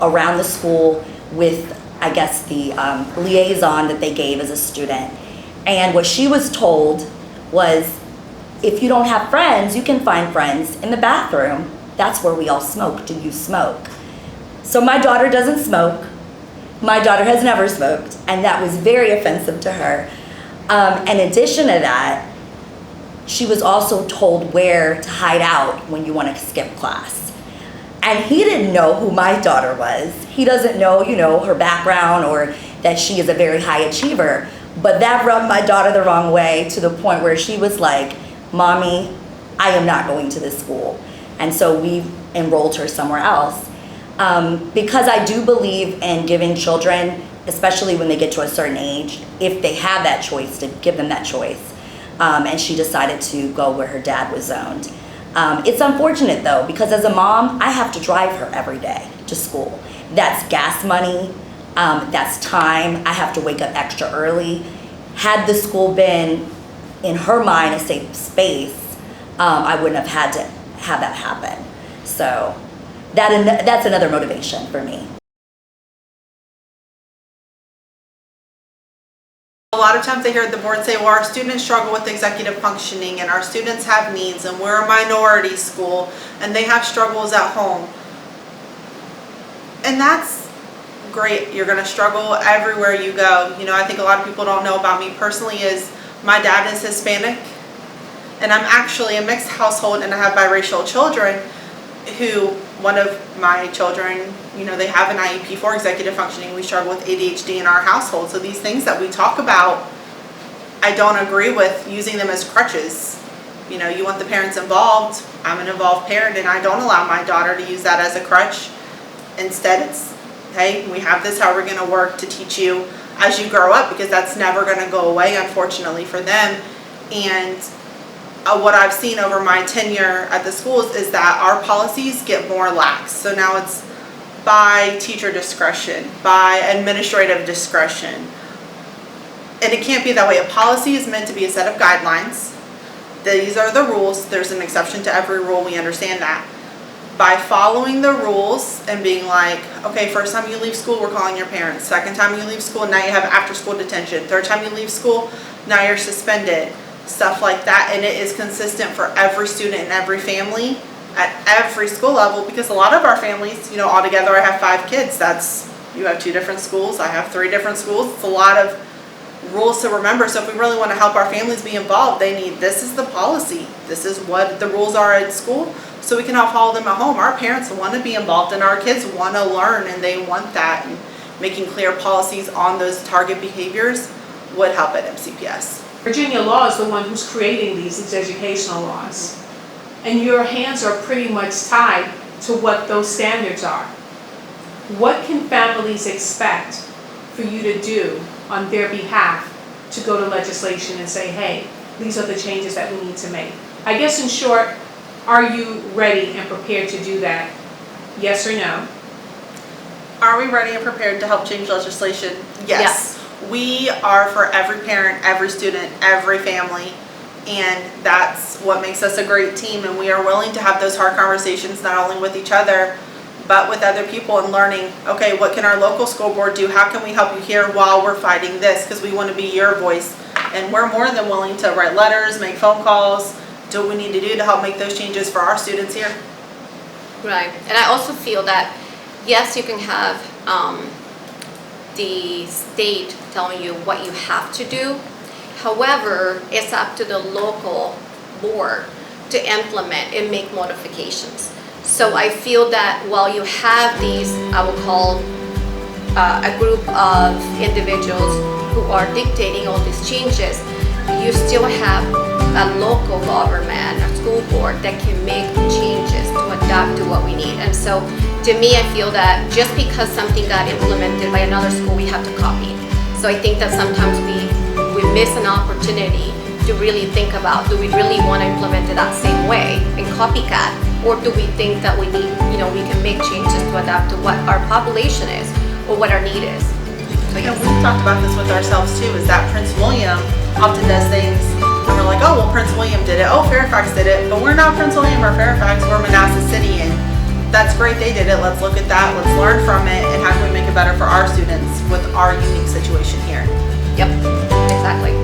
around the school with, I guess, the liaison that they gave as a student. And what she was told was, if you don't have friends, you can find friends in the bathroom. That's where we all smoke. Do you smoke? So my daughter doesn't smoke. My daughter has never smoked, and that was very offensive to her. In addition to that, she was also told where to hide out when you want to skip class. And he didn't know who my daughter was. He doesn't know, her background or that she is a very high achiever. But that rubbed my daughter the wrong way to the point where she was like, Mommy, I am not going to this school. And so we enrolled her somewhere else. Because I do believe in giving children, especially when they get to a certain age, if they have that choice, to give them that choice. And she decided to go where her dad was zoned. It's unfortunate though, because as a mom, I have to drive her every day to school. That's gas money, that's time. I have to wake up extra early. Had the school been, in her mind, a safe space, I wouldn't have had to have that happen. So that's another motivation for me. A lot of times I hear the board say, well, our students struggle with executive functioning and our students have needs and we're a minority school and they have struggles at home. And that's great. You're going to struggle everywhere you go. You know, I think a lot of people don't know about me personally is my dad is Hispanic and I'm actually a mixed household and I have biracial children who, one of my children, you know, they have an IEP for executive functioning. We struggle with ADHD in our household. So these things that we talk about, I don't agree with using them as crutches. You know, you want the parents involved. I'm an involved parent and I don't allow my daughter to use that as a crutch. Instead, it's, hey, we have this, how we're going to work to teach you as you grow up, because that's never going to go away, unfortunately, for them. And what I've seen over my tenure at the schools is that our policies get more lax. So now it's by teacher discretion, by administrative discretion. And it can't be that way. A policy is meant to be a set of guidelines. These are the rules. There's an exception to every rule. We understand that. By following the rules and being like, okay, first time you leave school, we're calling your parents. Second time you leave school, now you have after school detention. Third time you leave school, now you're suspended. Stuff like that. And it is consistent for every student and every family at every school level, because a lot of our families, you know, altogether I have 5 kids. That's, you have 2 different schools, I have 3 different schools. It's a lot of rules to remember. So if we really want to help our families be involved, they need, this is the policy, this is what the rules are at school, so we can all follow them at home. Our parents want to be involved and our kids want to learn and they want that, and making clear policies on those target behaviors would help at MCPS. Virginia law is the one who's creating these educational laws. And your hands are pretty much tied to what those standards are. What can families expect for you to do on their behalf to go to legislation and say, hey, these are the changes that we need to make? I guess in short, are you ready and prepared to do that? Yes or no? Are we ready and prepared to help change legislation? Yes. We are for every parent, every student, every family, and that's what makes us a great team. And we are willing to have those hard conversations, not only with each other, but with other people, and learning, okay, what can our local school board do? How can we help you here while we're fighting this? Because we want to be your voice. And we're more than willing to write letters, make phone calls, do what we need to do to help make those changes for our students here. Right. And I also feel that, yes, you can have the state telling you what you have to do. However, it's up to the local board to implement and make modifications. So I feel that while you have these, I will call a group of individuals who are dictating all these changes, you still have a local government, a school board that can make changes to adapt to what we need. And so to me, I feel that just because something got implemented by another school, we have to copy. So I think that sometimes we miss an opportunity to really think about, do we really want to implement it that same way and copycat, or do we think that we need, we can make changes to adapt to what our population is or what our need is. So, we've talked about this with ourselves too, is that Prince William often does things and we're like, oh, well, Prince William did it, oh, Fairfax did it, but we're not Prince William or Fairfax, we're Manassas City, and that's great, they did it, let's look at that, let's learn from it, and how can we make it better for our students with our unique situation here. Yep, exactly.